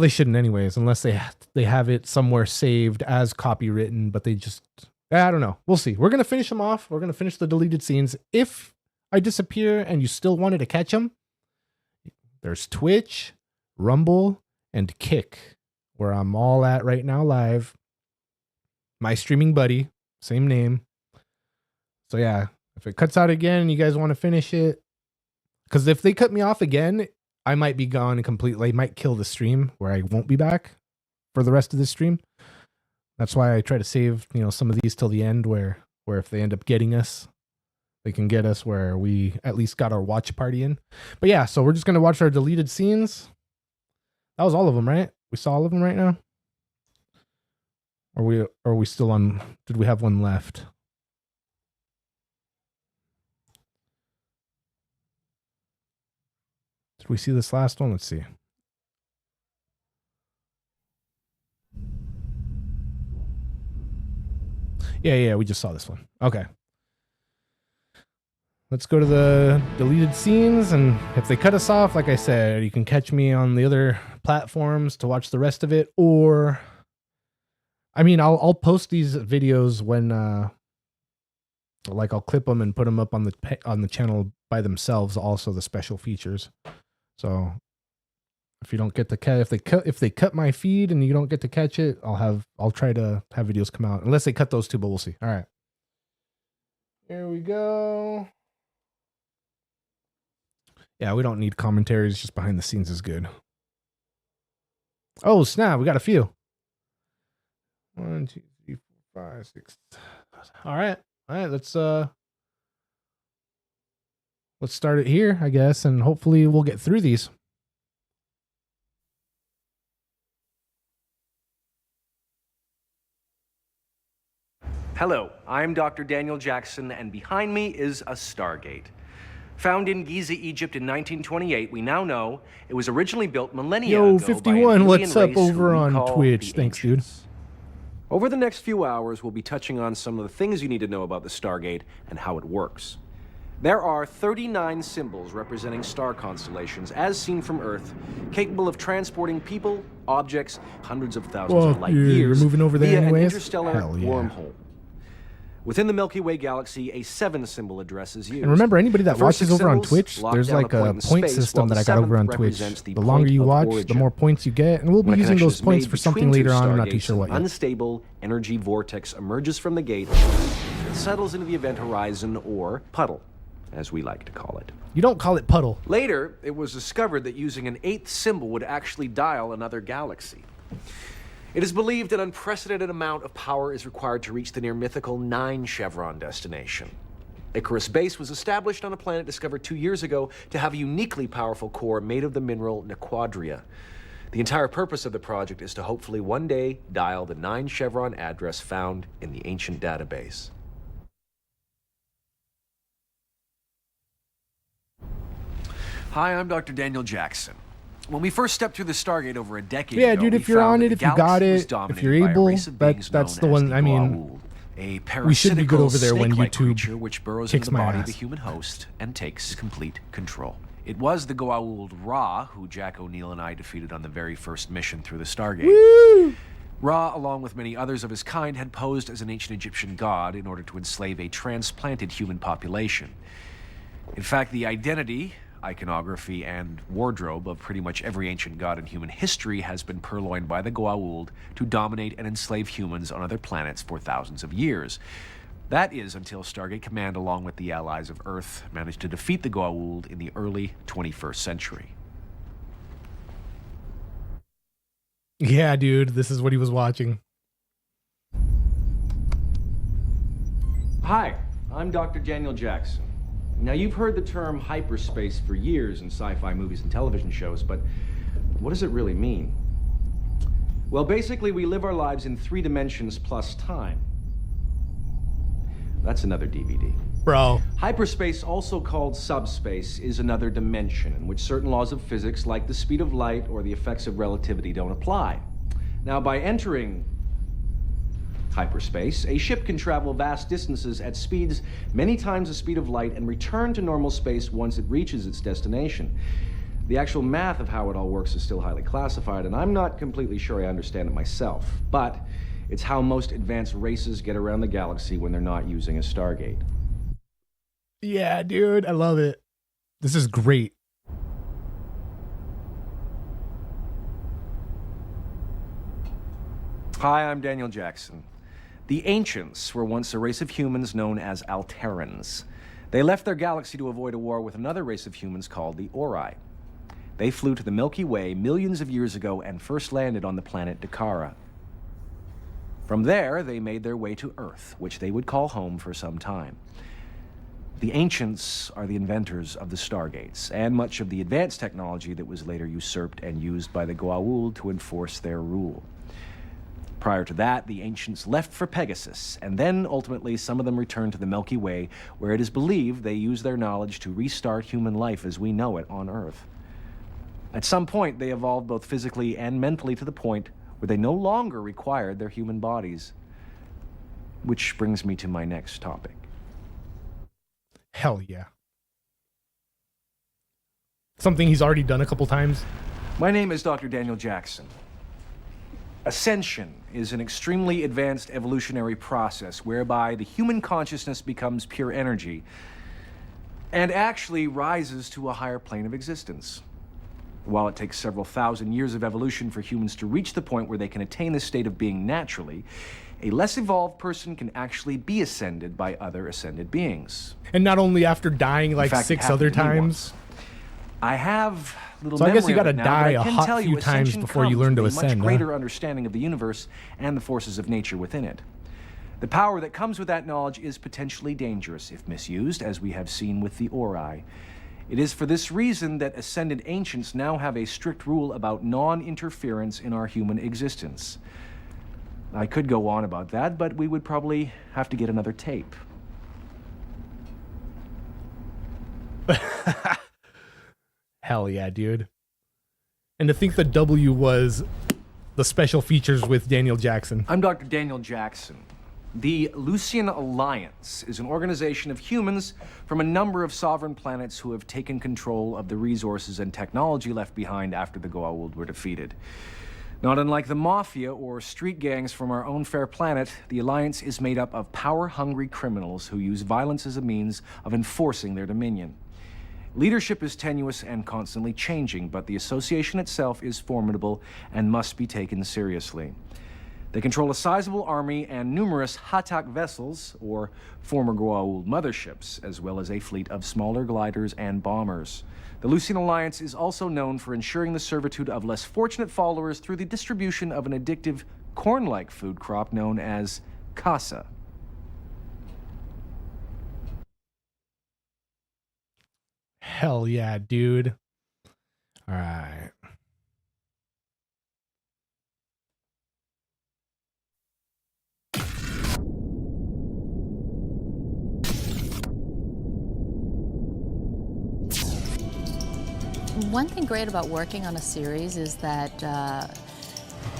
they shouldn't anyways, unless they have it somewhere saved as copywritten, but they just, I don't know. We'll see. We're going to finish them off. We're going to finish the deleted scenes. If I disappear and you still wanted to catch them, there's Twitch, Rumble, and Kick, where I'm all at right now live. My streaming buddy, same name. So yeah, if it cuts out again and you guys want to finish it, because if they cut me off again, I might be gone completely. I might kill the stream where I won't be back for the rest of this stream. That's why I try to save, some of these till the end where if they end up getting us, they can get us where we at least got our watch party in. But yeah, so we're just going to watch our deleted scenes. That was all of them, right? We saw all of them right now? Or are we still on? Did we have one left? Did we see this last one? Let's see. Yeah, we just saw this one. Okay. Let's go to the deleted scenes, and if they cut us off, like I said, you can catch me on the other platforms to watch the rest of it, or I'll post these videos when I'll clip them and put them up on the channel by themselves, also the special features. So if you don't get to catch, if they cut my feed and you don't get to catch it, I'll try to have videos come out, unless they cut those two, but we'll see. All right. Here we go. Yeah, we don't need commentaries. Just behind the scenes is good. Oh, snap. We got a few. 1, 2, 3, 4, 5, 6. All right. Let's start it here, I guess, and hopefully we'll get through these. Hello, I'm Dr. Daniel Jackson, and behind me is a Stargate. Found in Giza, Egypt in 1928, we now know it was originally built millennia ago 51, what's up over on Twitch? Thanks, dude. Over the next few hours, we'll be touching on some of the things you need to know about the Stargate and how it works. There are 39 symbols representing star constellations, as seen from Earth, capable of transporting people, objects, hundreds of thousands of light years you're moving over there via anyways? an interstellar Hell yeah. wormhole. Within the Milky Way galaxy, a 7 symbol address is used. And remember, anybody that The first watches 6 over on symbols Twitch, lock there's down like a in point space, system while that the I got over on 7th Twitch. represents the The longer point you of watch, the origin. more points you get, and we'll be When a using connection those is points made for something between later two on. I'm not too stargates, sure what an yet. unstable energy vortex emerges from the gate. It settles into the event horizon, or puddle, as we like to call it. You don't call it puddle. Later, it was discovered that using an 8th symbol would actually dial another galaxy. It is believed an unprecedented amount of power is required to reach the near mythical 9 chevron destination. Icarus Base was established on a planet discovered 2 years ago to have a uniquely powerful core made of the mineral Nequadria. The entire purpose of the project is to hopefully one day dial the 9 chevron address found in the ancient database. Hi, I'm Dr. Daniel Jackson. When we first stepped through the Stargate over a decade ago, Dude, if you're on it, if you got it, if you're able, that's the one. I mean, we should be good over there when YouTube which burrows kicks into the my body ass. of the human host and takes complete control. It was the Goa'uld Ra who Jack O'Neill and I defeated on the very first mission through the Stargate. Woo! Ra, along with many others of his kind, had posed as an ancient Egyptian god in order to enslave a transplanted human population. In fact, the identity iconography, and wardrobe of pretty much every ancient god in human history has been purloined by the Goa'uld to dominate and enslave humans on other planets for thousands of years. That is until Stargate Command, along with the allies of Earth, managed to defeat the Goa'uld in the early 21st century. Yeah, dude, this is what he was watching. Hi, I'm Dr. Daniel Jackson. Now, you've heard the term hyperspace for years in sci-fi movies and television shows, but what does it really mean? Well, basically, we live our lives in 3 dimensions plus time. That's another DVD. Bro. Hyperspace, also called subspace, is another dimension in which certain laws of physics, like the speed of light or the effects of relativity, don't apply. Now, by entering hyperspace, a ship can travel vast distances at speeds many times the speed of light and return to normal space once it reaches its destination. The actual math of how it all works is still highly classified, and I'm not completely sure I understand it myself, but it's how most advanced races get around the galaxy when they're not using a Stargate. Yeah, dude, I love it. This is great. Hi, I'm Daniel Jackson. The Ancients were once a race of humans known as Alterans. They left their galaxy to avoid a war with another race of humans called the Ori. They flew to the Milky Way millions of years ago and first landed on the planet Dakara. From there, they made their way to Earth, which they would call home for some time. The Ancients are the inventors of the Stargates and much of the advanced technology that was later usurped and used by the Goa'uld to enforce their rule. Prior to that, the Ancients left for Pegasus, and then ultimately some of them returned to the Milky Way, where it is believed they used their knowledge to restart human life as we know it on Earth. At some point, they evolved both physically and mentally to the point where they no longer required their human bodies. Which brings me to my next topic. Hell yeah. Something he's already done a couple times. My name is Dr. Daniel Jackson. Ascension is an extremely advanced evolutionary process whereby the human consciousness becomes pure energy and actually rises to a higher plane of existence. While it takes several thousand years of evolution for humans to reach the point where they can attain this state of being naturally, a less evolved person can actually be ascended by other ascended beings. And not only after dying like In fact, 6 it other happened to me times. once. I have little So I guess you memory of gotta it now, die but I a can hot tell you few times ascension before you comes learn to with a ascend, much huh? greater understanding of the universe and the forces of nature within it. The power that comes with that knowledge is potentially dangerous if misused, as we have seen with the Ori. It is for this reason that ascended ancients now have a strict rule about non-interference in our human existence. I could go on about that, but we would probably have to get another tape. Hell yeah, dude. And to think the W was the special features with Daniel Jackson. I'm Dr. Daniel Jackson. The Lucian Alliance is an organization of humans from a number of sovereign planets who have taken control of the resources and technology left behind after the Goa'uld were defeated. Not unlike the Mafia or street gangs from our own fair planet, the Alliance is made up of power-hungry criminals who use violence as a means of enforcing their dominion. Leadership is tenuous and constantly changing, but the association itself is formidable and must be taken seriously. They control a sizable army and numerous Hatak vessels, or former Goa'uld motherships, as well as a fleet of smaller gliders and bombers. The Lucian Alliance is also known for ensuring the servitude of less fortunate followers through the distribution of an addictive corn-like food crop known as Kassa. Hell yeah, dude. All right. One thing great about working on a series is that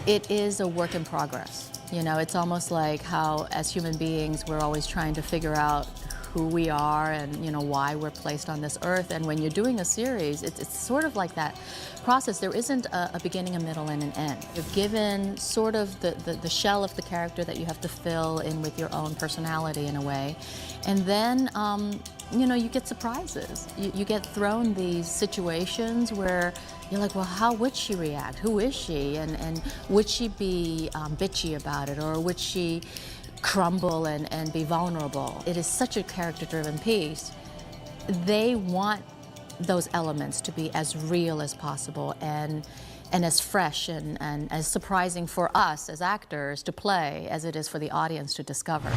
it is a work in progress. You know, it's almost like how, as human beings, we're always trying to figure out who we are and, you know, why we're placed on this earth. And when you're doing a series, it's sort of like that process. There isn't a beginning, a middle, and an end. You're given sort of the shell of the character that you have to fill in with your own personality in a way. And then, you know, you get surprises. You get thrown these situations where you're like, well, how would she react? Who is she? And would she be bitchy about it, or would she crumble and be vulnerable? It is such a character-driven piece. They want those elements to be as real as possible and as fresh and as surprising for us as actors to play as it is for the audience to discover.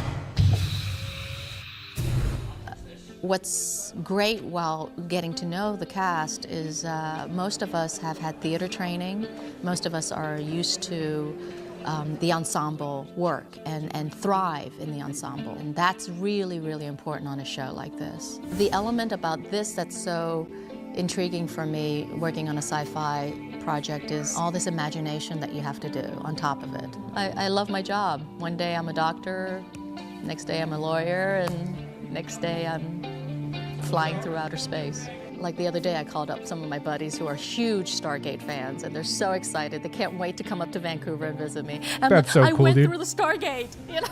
What's great while getting to know the cast is most of us have had theater training. Most of us are used to the ensemble work and thrive in the ensemble. And that's really, really important on a show like this. The element about this that's so intriguing for me working on a sci-fi project is all this imagination that you have to do on top of it. I love my job. One day I'm a doctor, next day I'm a lawyer, and next day I'm flying through outer space. Like the other day, I called up some of my buddies who are huge Stargate fans, and they're so excited. They can't wait to come up to Vancouver and visit me. And That's so I cool, went dude. through the Stargate, you know.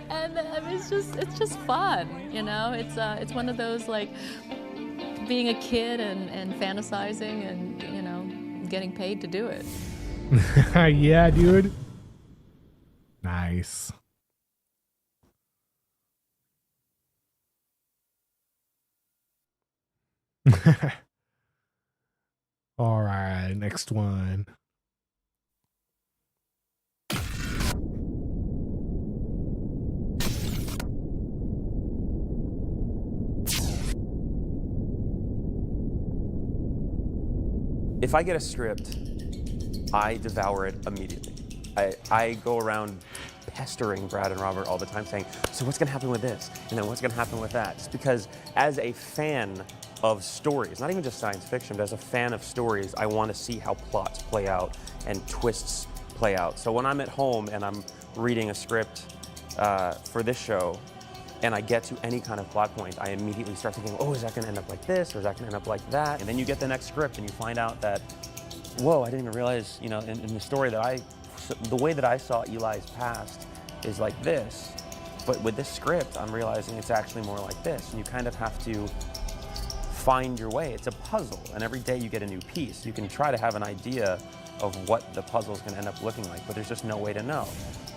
And it's just fun, you know. It's one of those, like, being a kid and fantasizing and, you know, getting paid to do it. Yeah, dude. Nice. All right, next one. If I get a script, I devour it immediately. I go around pestering Brad and Robert all the time saying, so what's gonna happen with this? And then what's gonna happen with that? Just because as a fan of stories, not even just science fiction, but as a fan of stories, I wanna see how plots play out and twists play out. So when I'm at home and I'm reading a script for this show, and I get to any kind of plot point, I immediately start thinking, oh, is that gonna end up like this, or is that gonna end up like that? And then you get the next script and you find out that, whoa, I didn't even realize, you know, in the story that the way that I saw Eli's past is like this, but with this script, I'm realizing it's actually more like this, and you kind of have to find your way. It's a puzzle, and every day you get a new piece. You can try to have an idea of what the puzzle is gonna end up looking like, but there's just no way to know.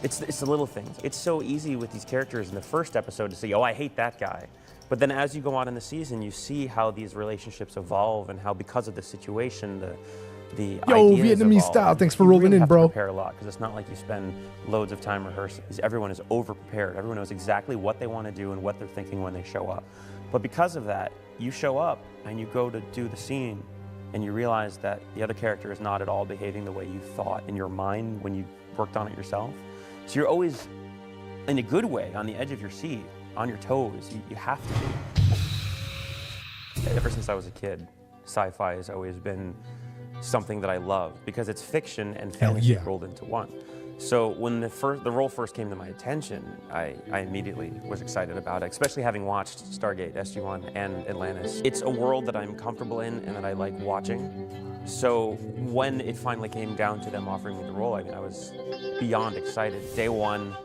It's the little things. It's so easy with these characters in the first episode to say, oh, I hate that guy. But then as you go on in the season, you see how these relationships evolve and how because of the situation, the Yo, ideas Vietnamese evolve. style. Thanks for You rolling really in, have bro. to prepare a lot because it's not like you spend loads of time rehearsing. Everyone is over-prepared. Everyone knows exactly what they want to do and what they're thinking when they show up. But because of that, you show up and you go to do the scene and you realize that the other character is not at all behaving the way you thought in your mind when you worked on it yourself. So you're always, in a good way, on the edge of your seat, on your toes. You have to be. Ever since I was a kid, sci-fi has always been something that I love because it's fiction and fantasy rolled into one. So when the role first came to my attention, I immediately was excited about it, especially having watched Stargate, SG-1, and Atlantis. It's a world that I'm comfortable in and that I like watching. So when it finally came down to them offering me the role, I mean, I was beyond excited. Day one,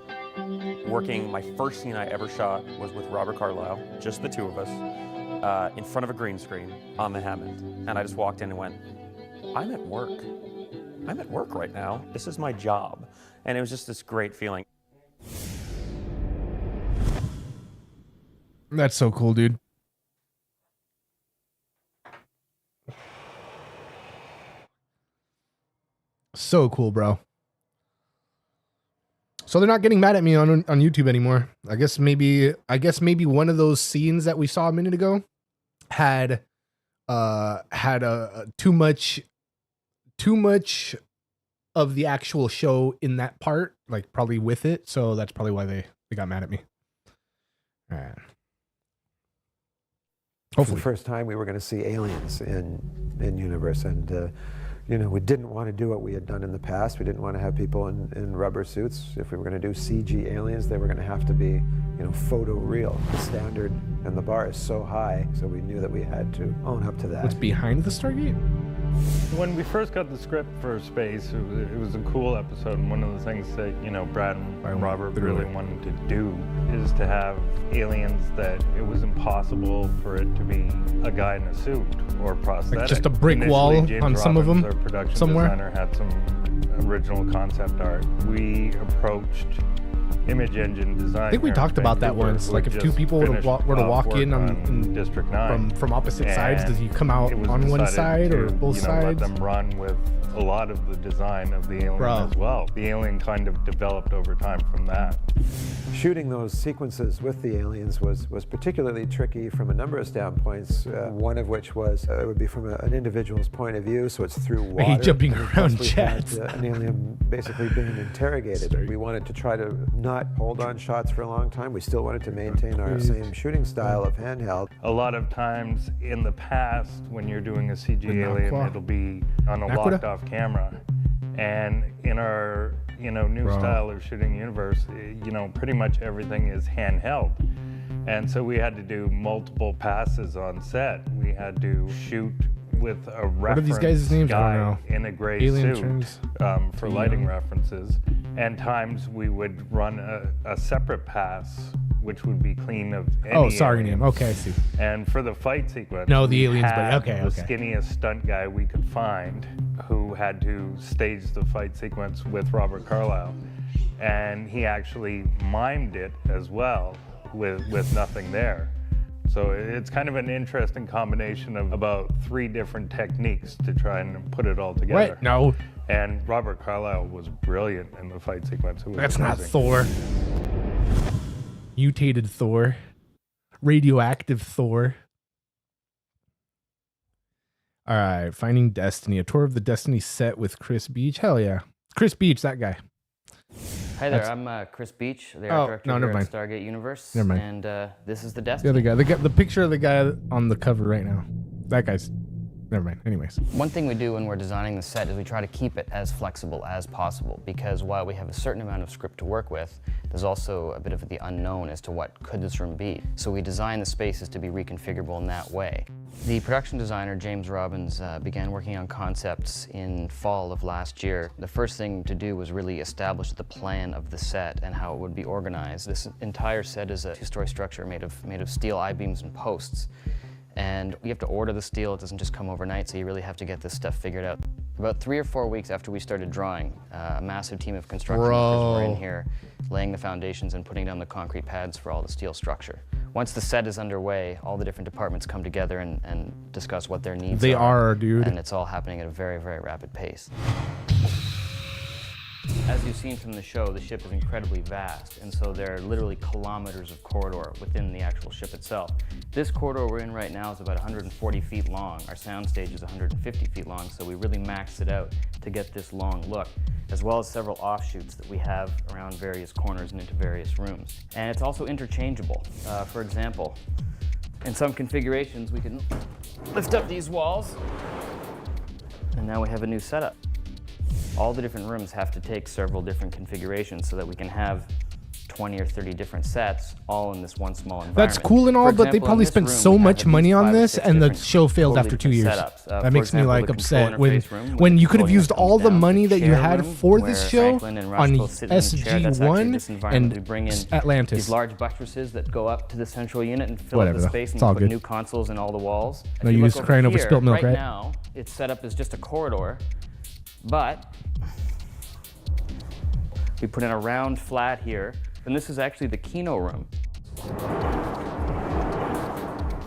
working, my first scene I ever shot was with Robert Carlyle, just the two of us, in front of a green screen on the Hammond. And I just walked in and went, I'm at work. I'm at work right now. This is my job. And it was just this great feeling. That's so cool, dude. So cool, bro. So they're not getting mad at me on YouTube anymore. I guess maybe one of those scenes that we saw a minute ago had too much of the actual show in that part, like probably with it. So that's probably why they got mad at me. All right. Hopefully. For the first time, we were going to see aliens in universe, and You know, we didn't want to do what we had done in the past. We didn't want to have people in rubber suits. If we were going to do CG aliens, they were going to have to be, you know, photo real. The standard and the bar is so high, so we knew that we had to own up to that. What's behind the Stargate? When we first got the script for Space, it was a cool episode, and one of the things that, you know, Brad and Robert really wanted to do is to have aliens that it was impossible for it to be a guy in a suit or prosthetic. Like just a brick wall James on some of them our production somewhere? designer, had some original concept art. We approached Image Engine Design. I think we talked about that once. Like if two people were to walk in on District 9 from opposite sides, does he come out on one side or both sides? Let them run with a lot of the design of the alien as well. The alien kind of developed over time from that. Shooting those sequences with the aliens was particularly tricky from a number of standpoints, one of which was it would be from an individual's point of view, so it's through water. He's jumping And around plus we had, jets. an alien basically being interrogated. We wanted to try to not hold on shots for a long time. We still wanted to maintain our same shooting style of handheld. A lot of times in the past, when you're doing a CG alien, it'll be on a locked-off camera. And in our, you know, new style of shooting universe, you know, pretty much everything is handheld. And so we had to do multiple passes on set. We had to shoot with a reference What are these guys' names? I don't know. in a gray Alien suit terms? for lighting references. And times we would run a separate pass, which would be clean of any sorry, alien. name. Okay, I see. And for the fight sequence, No, the we aliens, but had okay, the okay. skinniest stunt guy we could find, who had to stage the fight sequence with Robert Carlyle, and he actually mimed it as well with nothing there. So it's kind of an interesting combination of about 3 different techniques to try and put it all together. What? No. And Robert Carlyle was brilliant in the fight sequence. It was That's not amazing. Thor. Mutated Thor. Radioactive Thor. All right, Finding Destiny. A tour of the Destiny set with Chris Beach. Hell yeah. Chris Beach, that guy. Hi there, I'm Chris Beach, the art director never here mind. at Stargate Universe. Never mind. And this is the The Destiny. other guy. The picture of the guy on the cover right now. That guy's... Never mind. Anyways. One thing we do when we're designing the set is we try to keep it as flexible as possible, because while we have a certain amount of script to work with, there's also a bit of the unknown as to what could this room be. So we design the spaces to be reconfigurable in that way. The production designer, James Robbins, began working on concepts in fall of last year. The first thing to do was really establish the plan of the set and how it would be organized. This entire set is a 2-story structure made of steel I-beams and posts. And you have to order the steel, it doesn't just come overnight, so you really have to get this stuff figured out. About 3 or 4 weeks after we started drawing, a massive team of construction workers were in here laying the foundations and putting down the concrete pads for all the steel structure. Once the set is underway, all the different departments come together and discuss what their needs are. They are, dude. And it's all happening at a very, very rapid pace. As you've seen from the show, the ship is incredibly vast, and so there are literally kilometers of corridor within the actual ship itself. This corridor we're in right now is about 140 feet long. Our soundstage is 150 feet long, so we really maxed it out to get this long look, as well as several offshoots that we have around various corners and into various rooms. And it's also interchangeable. For example, in some configurations, we can lift up these walls, and now we have a new setup. All the different rooms have to take several different configurations so that we can have 20 or 30 different sets all in this one small environment. That's cool and all, For but they example, probably in this spent room, so we have much at money least on 5 or this, 6 and the different show failed totally after 2 different years. setups. That For makes me example, like the upset control interface room, when you the could have control used unit all comes the down to money the that you chair had room, for where this show Franklin and on Rushville sit in the chair. That's actually this SG-1 environment. We and bring in Atlantis. these large buttresses that go up to the central unit and fill Whatever, up the though. space, It's and all put good. new consoles in all the walls. No If you use look crying over here, spilt milk, right? now, it's set up as just a corridor, but we put in a round flat here, and this is actually the Kino room.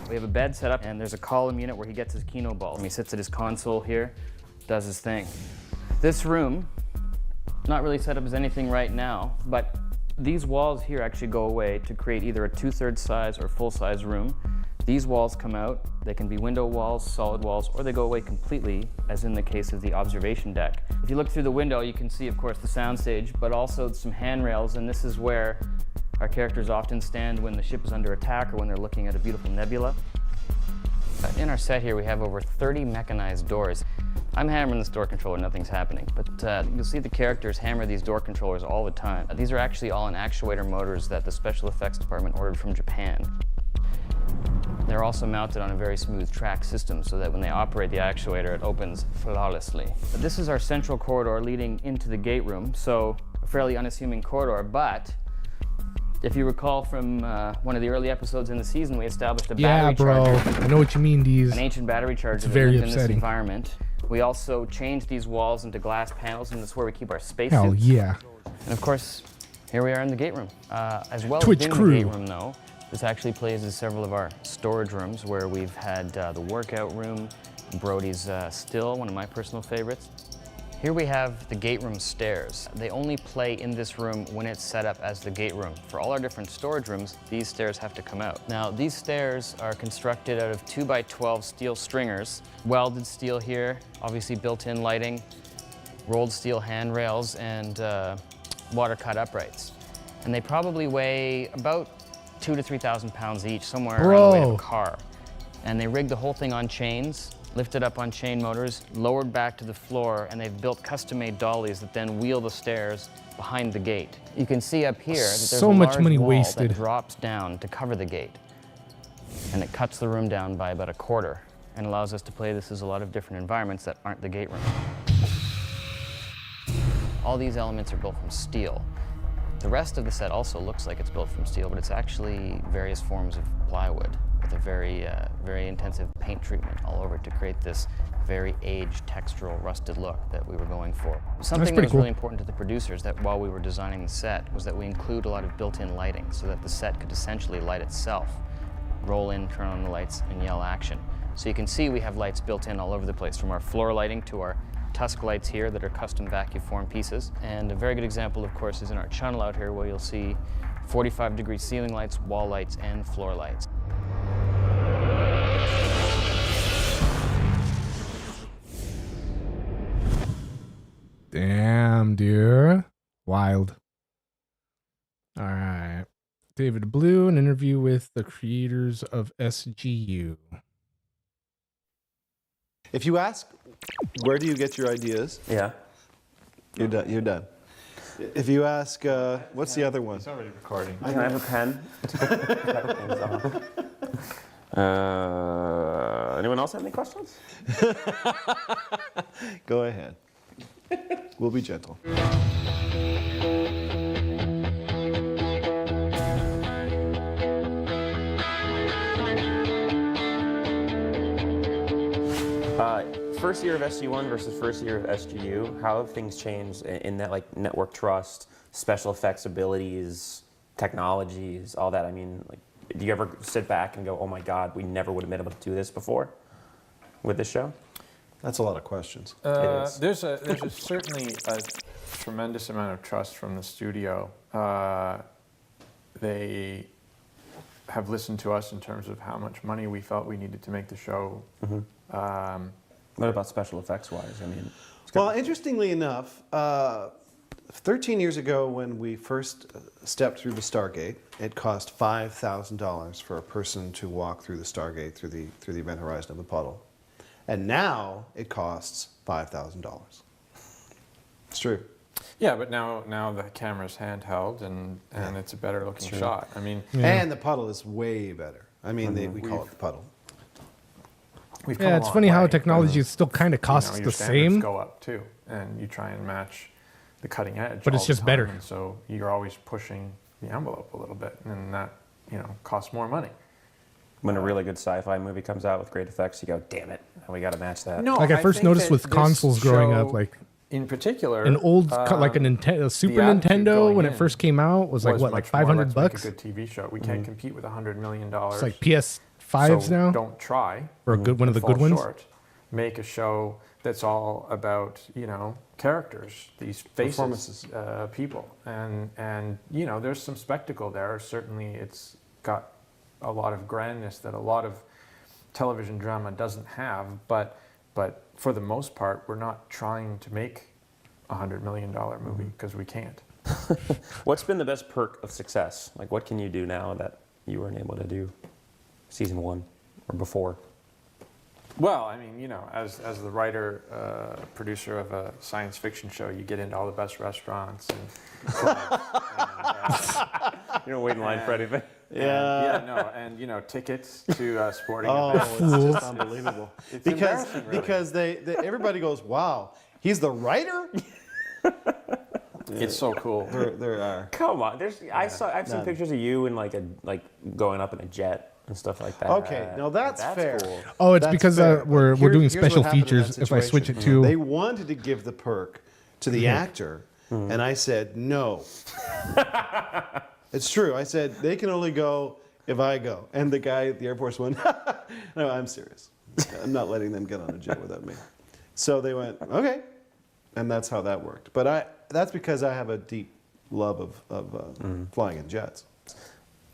We have a bed set up, and there's a column unit where he gets his Kino balls. And he sits at his console here, does his thing. This room, not really set up as anything right now, but these walls here actually go away to create either a 2/3 size or full-size room. These walls come out. They can be window walls, solid walls, or they go away completely, as in the case of the observation deck. If you look through the window, you can see, of course, the soundstage, but also some handrails, and this is where our characters often stand when the ship is under attack or when they're looking at a beautiful nebula. In our set here, we have over 30 mechanized doors. I'm hammering this door controller, nothing's happening. But you'll see the characters hammer these door controllers all the time. These are actually all in actuator motors that the special effects department ordered from Japan. They're also mounted on a very smooth track system so that when they operate the actuator, it opens flawlessly. But this is our central corridor leading into the gate room, so a fairly unassuming corridor, but if you recall from one of the early episodes in the season, we established a battery charger. Yeah, bro. I know what you mean, these. An ancient battery charger that very lived in this upsetting. environment. We also changed these walls into glass panels, and that's where we keep our space Hell suits. yeah. And of course, here we are in the gate room. As well Twitch as in crew. the gate room, though, this actually plays as several of our storage rooms where we've had the workout room, Brody's still, one of my personal favorites. Here we have the gate room stairs. They only play in this room when it's set up as the gate room. For all our different storage rooms, these stairs have to come out. Now, these stairs are constructed out of 2x12 steel stringers, welded steel here, obviously built-in lighting, rolled steel handrails, and water-cut uprights. And they probably weigh about 2,000 to 3,000 pounds each, somewhere around the weight of a car. And they rigged the whole thing on chains, lifted up on chain motors, lowered back to the floor, and they've built custom-made dollies that then wheel the stairs behind the gate. You can see up here that there's So a much large money wall wasted. that drops down to cover the gate. And it cuts the room down by about a quarter and allows us to play this as a lot of different environments that aren't the gate room. All these elements are built from steel. The rest of the set also looks like it's built from steel, but it's actually various forms of plywood with a very intensive paint treatment all over to create this very aged, textural, rusted look that we were going for. Something that was really important to the producers that while we were designing the set was that we include a lot of built-in lighting so that the set could essentially light itself. Roll in, turn on the lights, and yell action. So you can see we have lights built in all over the place, from our floor lighting to our tusk lights here that are custom vacuum form pieces. And a very good example, of course, is in our channel out here where you'll see 45-degree ceiling lights, wall lights, and floor lights. Damn, dude. Wild. All right. David Blue, an interview with the creators of SGU. If you ask, where do you get your ideas? Yeah. You're done. You're done. If you ask, what's the other one? It's already recording. Can I have a pen? Anyone else have any questions? Go ahead. We'll be gentle. First year of SG1 versus first year of SGU, how have things changed in that, like, network trust, special effects abilities, technologies, all that? I mean, like, do you ever sit back and go, oh my God, we never would have been able to do this before with this show? That's a lot of questions. There's certainly a tremendous amount of trust from the studio. They have listened to us in terms of how much money we felt we needed to make the show. Mm-hmm. What about special effects wise? I mean, well, interestingly enough, 13 years ago when we first stepped through the Stargate, it cost $5,000 for a person to walk through the Stargate through the event horizon of the puddle. And now it costs $5,000. It's true. Yeah, but now the camera's handheld and it's a better looking shot. I mean, and the puddle is way better. I mean, we call it the puddle. Yeah, it's funny how technology still kind of costs your the standards same. go up too, and you try and match the cutting edge. But it's all the just better. time, and so you're always pushing the envelope a little bit, and that costs more money. When a really good sci-fi movie comes out with great effects, you go, damn it, we got to match that. No, Like I first noticed with consoles growing up, like in particular, an old like a Super Nintendo when it first came out was like what, like $500 bucks. Make a good TV show. We can't compete with $100 million. It's like PS5s so now. Don't try. Or a good one of the good fall ones. short. Make a show that's all about characters, these faces, performances, people, and there's some spectacle there. Certainly, it's got a lot of grandness that a lot of television drama doesn't have. But for the most part, we're not trying to make a $100 million movie because we can't. What's been the best perk of success? Like, what can you do now that you weren't able to do season 1 or before? Well, I mean, you know, as the writer, producer of a science fiction show, you get into all the best restaurants and you don't wait in line for anything. And you know, tickets to sporting events. It's just unbelievable. It's because embarrassing, really. because everybody goes, wow, he's the writer. It's so cool. There are. Come on, I've seen pictures of you in like going up in a jet and stuff like that. Okay, now that's fair. Cool. Oh, it's That's because fair. we're Here's- doing here's special what happened in features. that If I switch it situation. to They wanted to give the perk to the actor, and I said no. It's true. I said they can only go if I go. And the guy at the Air Force went, no, I'm serious. I'm not letting them get on a jet without me. So they went, okay. And that's how that worked. But that's because I have a deep love of flying in jets.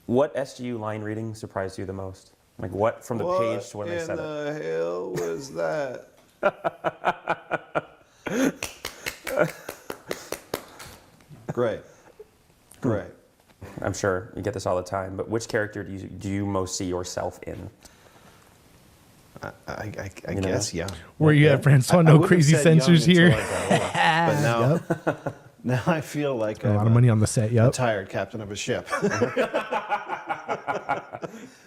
What SGU line reading surprised you the most? Like what from the page to when they said it? What in the hell was that? Great. I'm sure you get this all the time, but which character do you most see yourself in? I guess, yeah. Where you at, Francois? No crazy censors here. But now I feel like a lot of money on the set. Yep. A tired captain of a ship. Best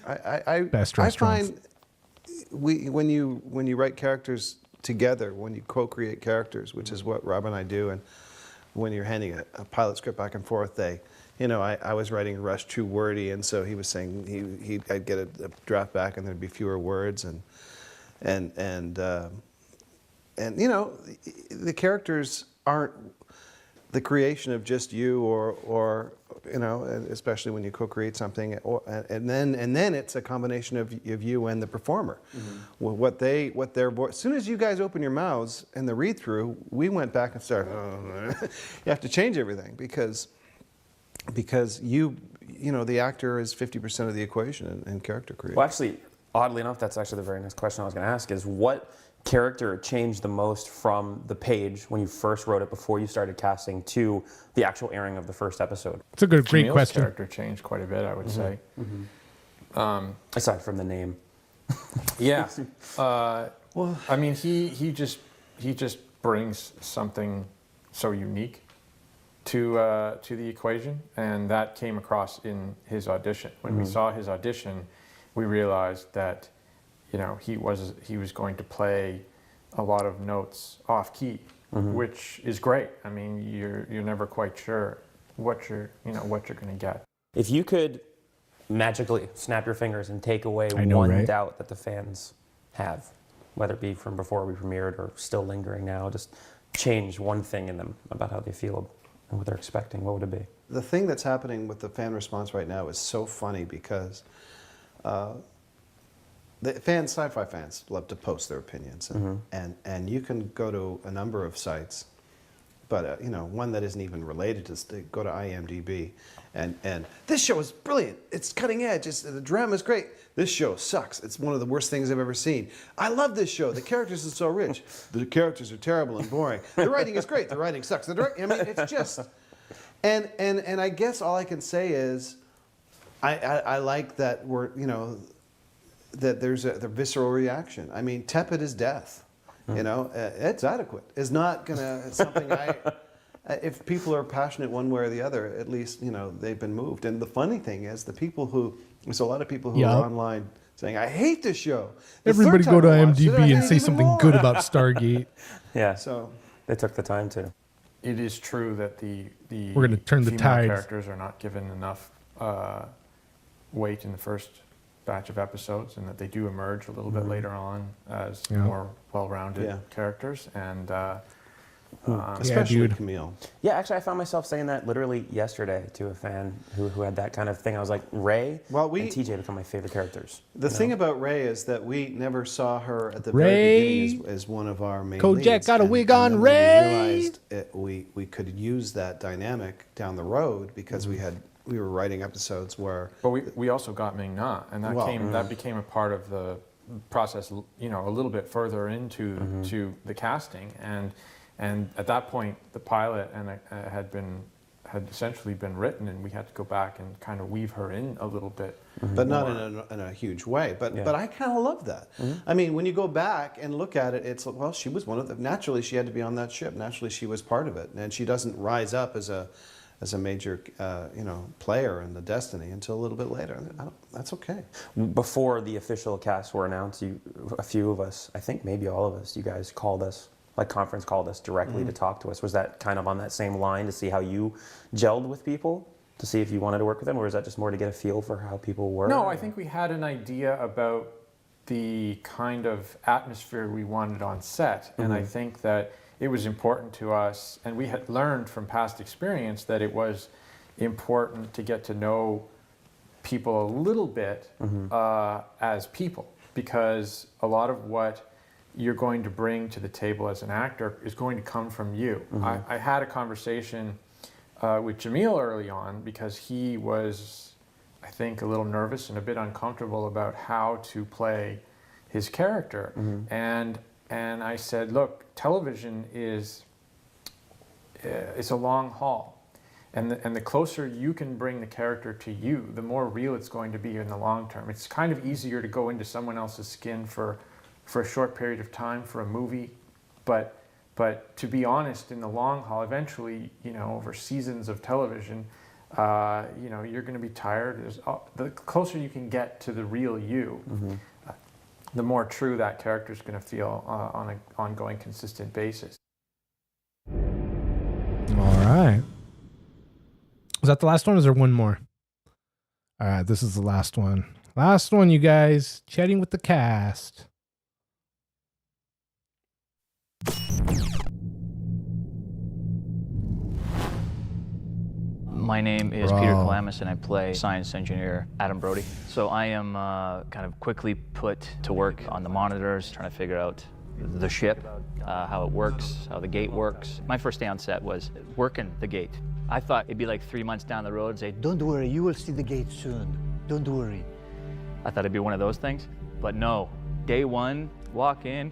I restaurants. find when you write characters together, when you co-create characters, which is what Rob and I do, and when you're handing a pilot script back and forth, I was writing Rush too wordy, and so he was saying I'd get a draft back and there'd be fewer words, and you know, the characters aren't the creation of just you or you know, especially when you co-create something, and then it's a combination of you and the performer. What their voice. As soon as you guys open your mouths in the read through, we went back and started. You have to change everything because you know, the actor is 50% of the equation in character creation. Well, actually, oddly enough, that's actually the very next question I was going to ask: is what character changed the most from the page when you first wrote it before you started casting to the actual airing of the first episode? It's a great Camille's question. character changed quite a bit, I would say. Aside from the name. Yeah. Well, I mean, he just brings something so unique to the equation, and that came across in his audition. When we saw his audition, we realized that, you know, he was going to play a lot of notes off key, which is great. I mean, you're never quite sure what you're going to get. If you could magically snap your fingers and take away right? doubt that the fans have, whether it be from before we premiered or still lingering now, just change one thing in them about how they feel and what they're expecting, what would it be? The thing that's happening with the fan response right now is so funny because the sci-fi fans love to post their opinions, and you can go to a number of sites, but you know, one that isn't even related to go to IMDb, and this show is brilliant. It's cutting edge. The drama is great. This show sucks. It's one of the worst things I've ever seen. I love this show. The characters are so rich. The characters are terrible and boring. The writing is great. The writing sucks. I mean, it's just, and I guess all I can say is, I like that that there's the visceral reaction. I mean, tepid is death. You know, it's adequate. It's not gonna something if people are passionate one way or the other, at least, you know, they've been moved. And the funny thing is, there's a lot of people who are online saying, I hate this show. Everybody go to IMDb and say something good about Stargate. Yeah, so they took the time to. It is true that the We're gonna turn the female tides. characters are not given enough weight in the first batch of episodes, and that they do emerge a little bit later on as more well-rounded characters, and especially Camille. Yeah, actually, I found myself saying that literally yesterday to a fan who had that kind of thing. I was like, Ray and TJ become my favorite characters. The thing about Ray is that we never saw her at the very beginning as one of our main leads. Kojak got a wig on, then Ray! We realized we could use that dynamic down the road because we were writing episodes where... But we also got Ming Na, and that became a part of the process, you know, a little bit further into to the casting, and at that point the pilot had been had essentially been written, and we had to go back and kind of weave her in a little bit. But not in a huge way. But I kind of love that. I mean, when you go back and look at it, it's, well, she was one of the, naturally she had to be on that ship. Naturally she was part of it. And she doesn't rise up as a major, player in the Destiny until a little bit later. That's okay. Before the official cast were announced, a few of us, I think maybe all of us, you guys called us, like conference called us directly to talk to us. Was that kind of on that same line to see how you gelled with people? To see if you wanted to work with them? Or is that just more to get a feel for how people were? No, I think we had an idea about the kind of atmosphere we wanted on set. And I think that it was important to us, and we had learned from past experience that it was important to get to know people a little bit as people, because a lot of what you're going to bring to the table as an actor is going to come from you. I had a conversation with Jamil early on, because he was, I think, a little nervous and a bit uncomfortable about how to play his character. And I said, look, television is it's a long haul. And the closer you can bring the character to you, the more real it's going to be in the long term. It's kind of easier to go into someone else's skin for a short period of time for a movie, but to be honest, in the long haul, eventually, over seasons of television, you're going to be tired. The closer you can get to the real you, the more true that character is going to feel on an ongoing, consistent basis. All right. Was that the last one, or is there one more? All right, this is the last one. Last one, you guys. Chatting with the cast. My name is Peter Calamis, and I play science engineer Adam Brody. So I am kind of quickly put to work on the monitors, trying to figure out the ship, how it works, how the gate works. My first day on set was working the gate. I thought it'd be like 3 months down the road and say, "Don't worry, you will see the gate soon. Don't worry." I thought it'd be one of those things, but no. Day one, walk in,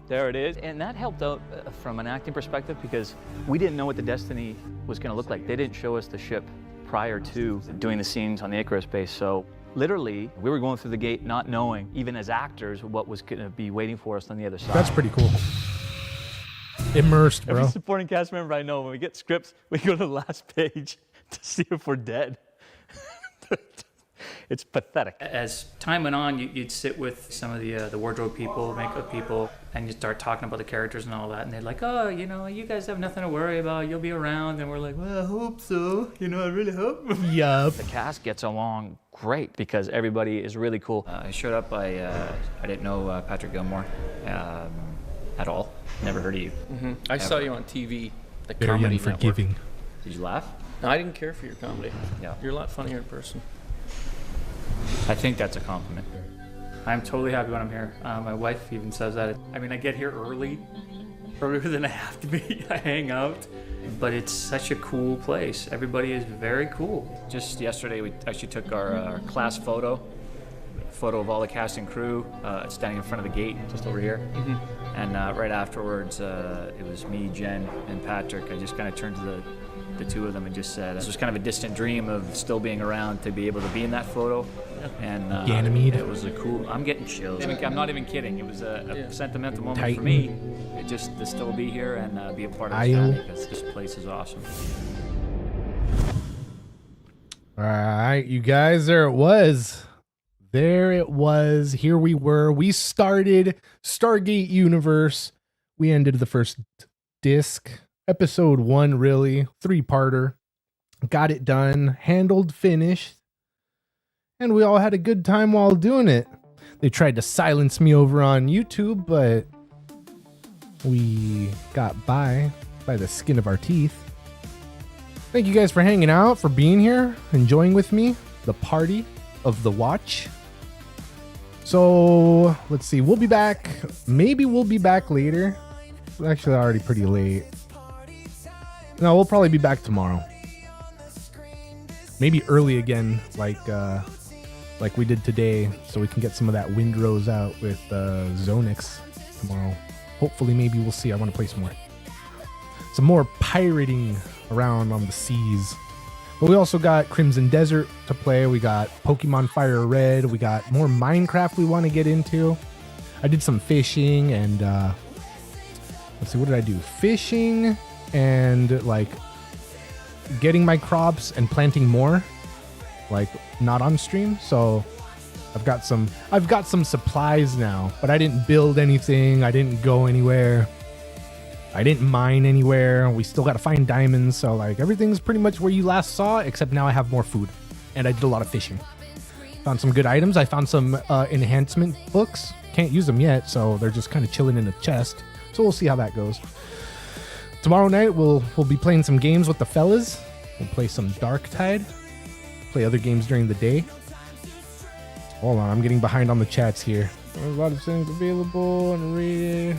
there it is. And that helped out from an acting perspective, because we didn't know what the Destiny was going to look like. They didn't show us the ship prior to doing the scenes on the Icarus base. So literally, we were going through the gate not knowing, even as actors, what was going to be waiting for us on the other side. That's pretty cool. Immersed, bro. Every supporting cast member I know, when we get scripts, we go to the last page to see if we're dead. It's pathetic. As time went on, you'd sit with some of the wardrobe people, makeup people, and you start talking about the characters and all that, and they're like, "Oh, you guys have nothing to worry about. You'll be around." And we're like, "Well, I hope so. I really hope." Yup. The cast gets along great because everybody is really cool. I showed up. I didn't know Patrick Gilmore at all. Never heard of you. I saw you on TV, the Very Comedy unforgiving. Network. Did you laugh? No, I didn't care for your comedy. Yeah. You're a lot funnier in person. I think that's a compliment. I'm totally happy when I'm here. My wife even says that. I mean, I get here earlier than I have to be. I hang out, but it's such a cool place. Everybody is very cool. Just yesterday, we actually took our class photo of all the cast and crew standing in front of the gate, just over here. And right afterwards, it was me, Jen, and Patrick. I just kind of turned to the two of them and just said, this was kind of a distant dream of still being around to be able to be in that photo. And Ganymede. It was a cool, I'm getting chills. I'm not even kidding. It was a sentimental moment for me. Just to still be here and be a part of this family, because this place is awesome. All right, you guys, there it was. There it was. Here we were. We started Stargate Universe. We ended the first disc. Episode 1, really. 3-parter. Got it done. Handled, finished. And we all had a good time while doing it. They tried to silence me over on YouTube, but we got by the skin of our teeth. Thank you guys for hanging out, for being here, enjoying with me the party of the watch. So let's see, we'll be back. Maybe we'll be back later. It's actually already pretty late. No, we'll probably be back tomorrow. Maybe early again, like we did today, so we can get some of that Windrose out with Zonix tomorrow. Hopefully, maybe we'll see. I want to play some more. some more pirating around on the seas. But we also got Crimson Desert to play. We got Pokemon Fire Red. We got more Minecraft we want to get into. I did some fishing and let's see, what did I do? Fishing and like getting my crops and planting more, like not on stream. So I've got some supplies now, but I didn't build anything. I didn't go anywhere. I didn't mine anywhere. We still got to find diamonds. So like everything's pretty much where you last saw, except now I have more food and I did a lot of fishing. Found some good items. I found some enhancement books. Can't use them yet, so they're just kind of chilling in a chest. So we'll see how that goes. Tomorrow night we'll be playing some games with the fellas. We'll play some Dark Tide. Play other games during the day. Hold on, I'm getting behind on the chats here. There's a lot of things available and read.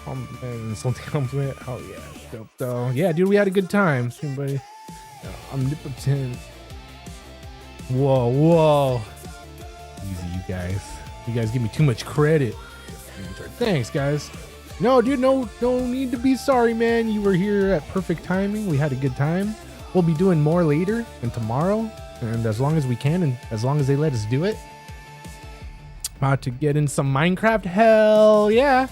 Compliment. Oh yeah, dope though. Yeah, dude, we had a good time. Everybody, omnipotent. Whoa. Easy, you guys. You guys give me too much credit. Thanks, guys. No, dude, no need to be sorry, man. You were here at perfect timing. We had a good time. We'll be doing more later and tomorrow, and as long as we can, and as long as they let us do it. About to get in some Minecraft. Hell yeah.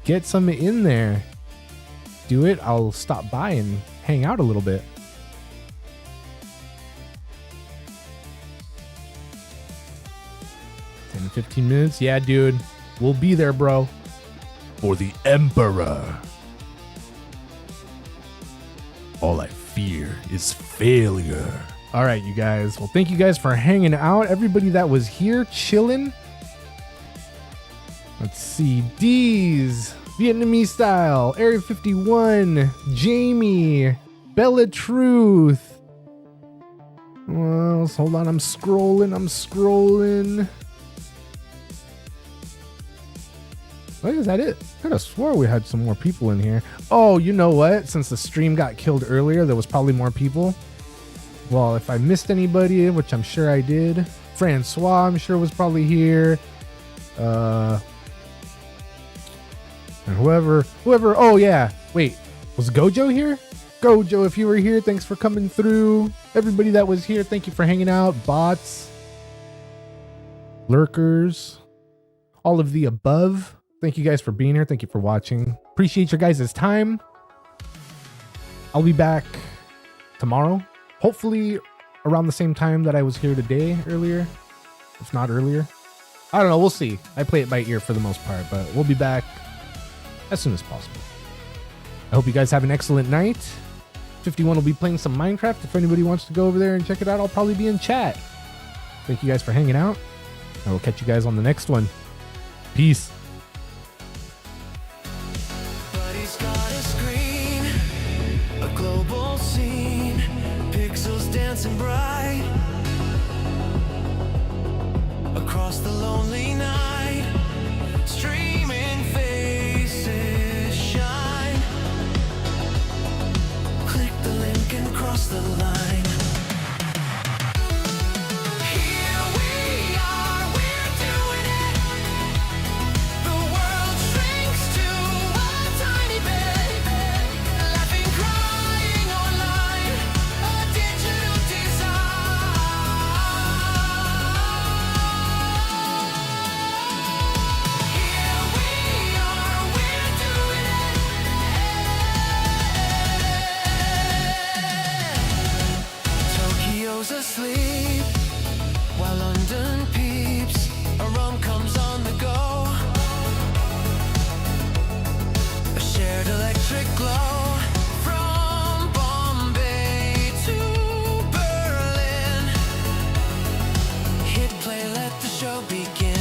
Get some in there. Do it. I'll stop by and hang out a little bit. In 15 minutes. Yeah, dude. We'll be there, bro. For the Emperor. All I fear is failure. All right, you guys. Well, thank you guys for hanging out. Everybody that was here chilling. Let's see. D's, Vietnamese Style, Area 51, Jamie, Bella Truth. Well, hold on. I'm scrolling. What is that? I could have swore we had some more people in here. Oh, you know what? Since the stream got killed earlier, there was probably more people. Well, if I missed anybody, which I'm sure I did, Francois, I'm sure was probably here. And whoever, oh yeah, wait, was Gojo here? Gojo, if you were here, thanks for coming through. Everybody that was here, thank you for hanging out. Bots, lurkers, all of the above. Thank you guys for being here. Thank you for watching. Appreciate your guys' time. I'll be back tomorrow, hopefully around the same time that I was here today, earlier, if not earlier. I don't know, we'll see. I play it by ear for the most part, but we'll be back as soon as possible. I hope you guys have an excellent night. 51 will be playing some Minecraft. If anybody wants to go over there and check it out, I'll probably be in chat. Thank you guys for hanging out. I will catch you guys on the next one. Peace. Buddy's got a screen, a global scene, pixels dancing bright across the lonely night, streaming faces shine. Click the link and cross the line. Asleep while London peeps, a rum comes on the go, a shared electric glow from Bombay to Berlin. Hit play, let the show begin.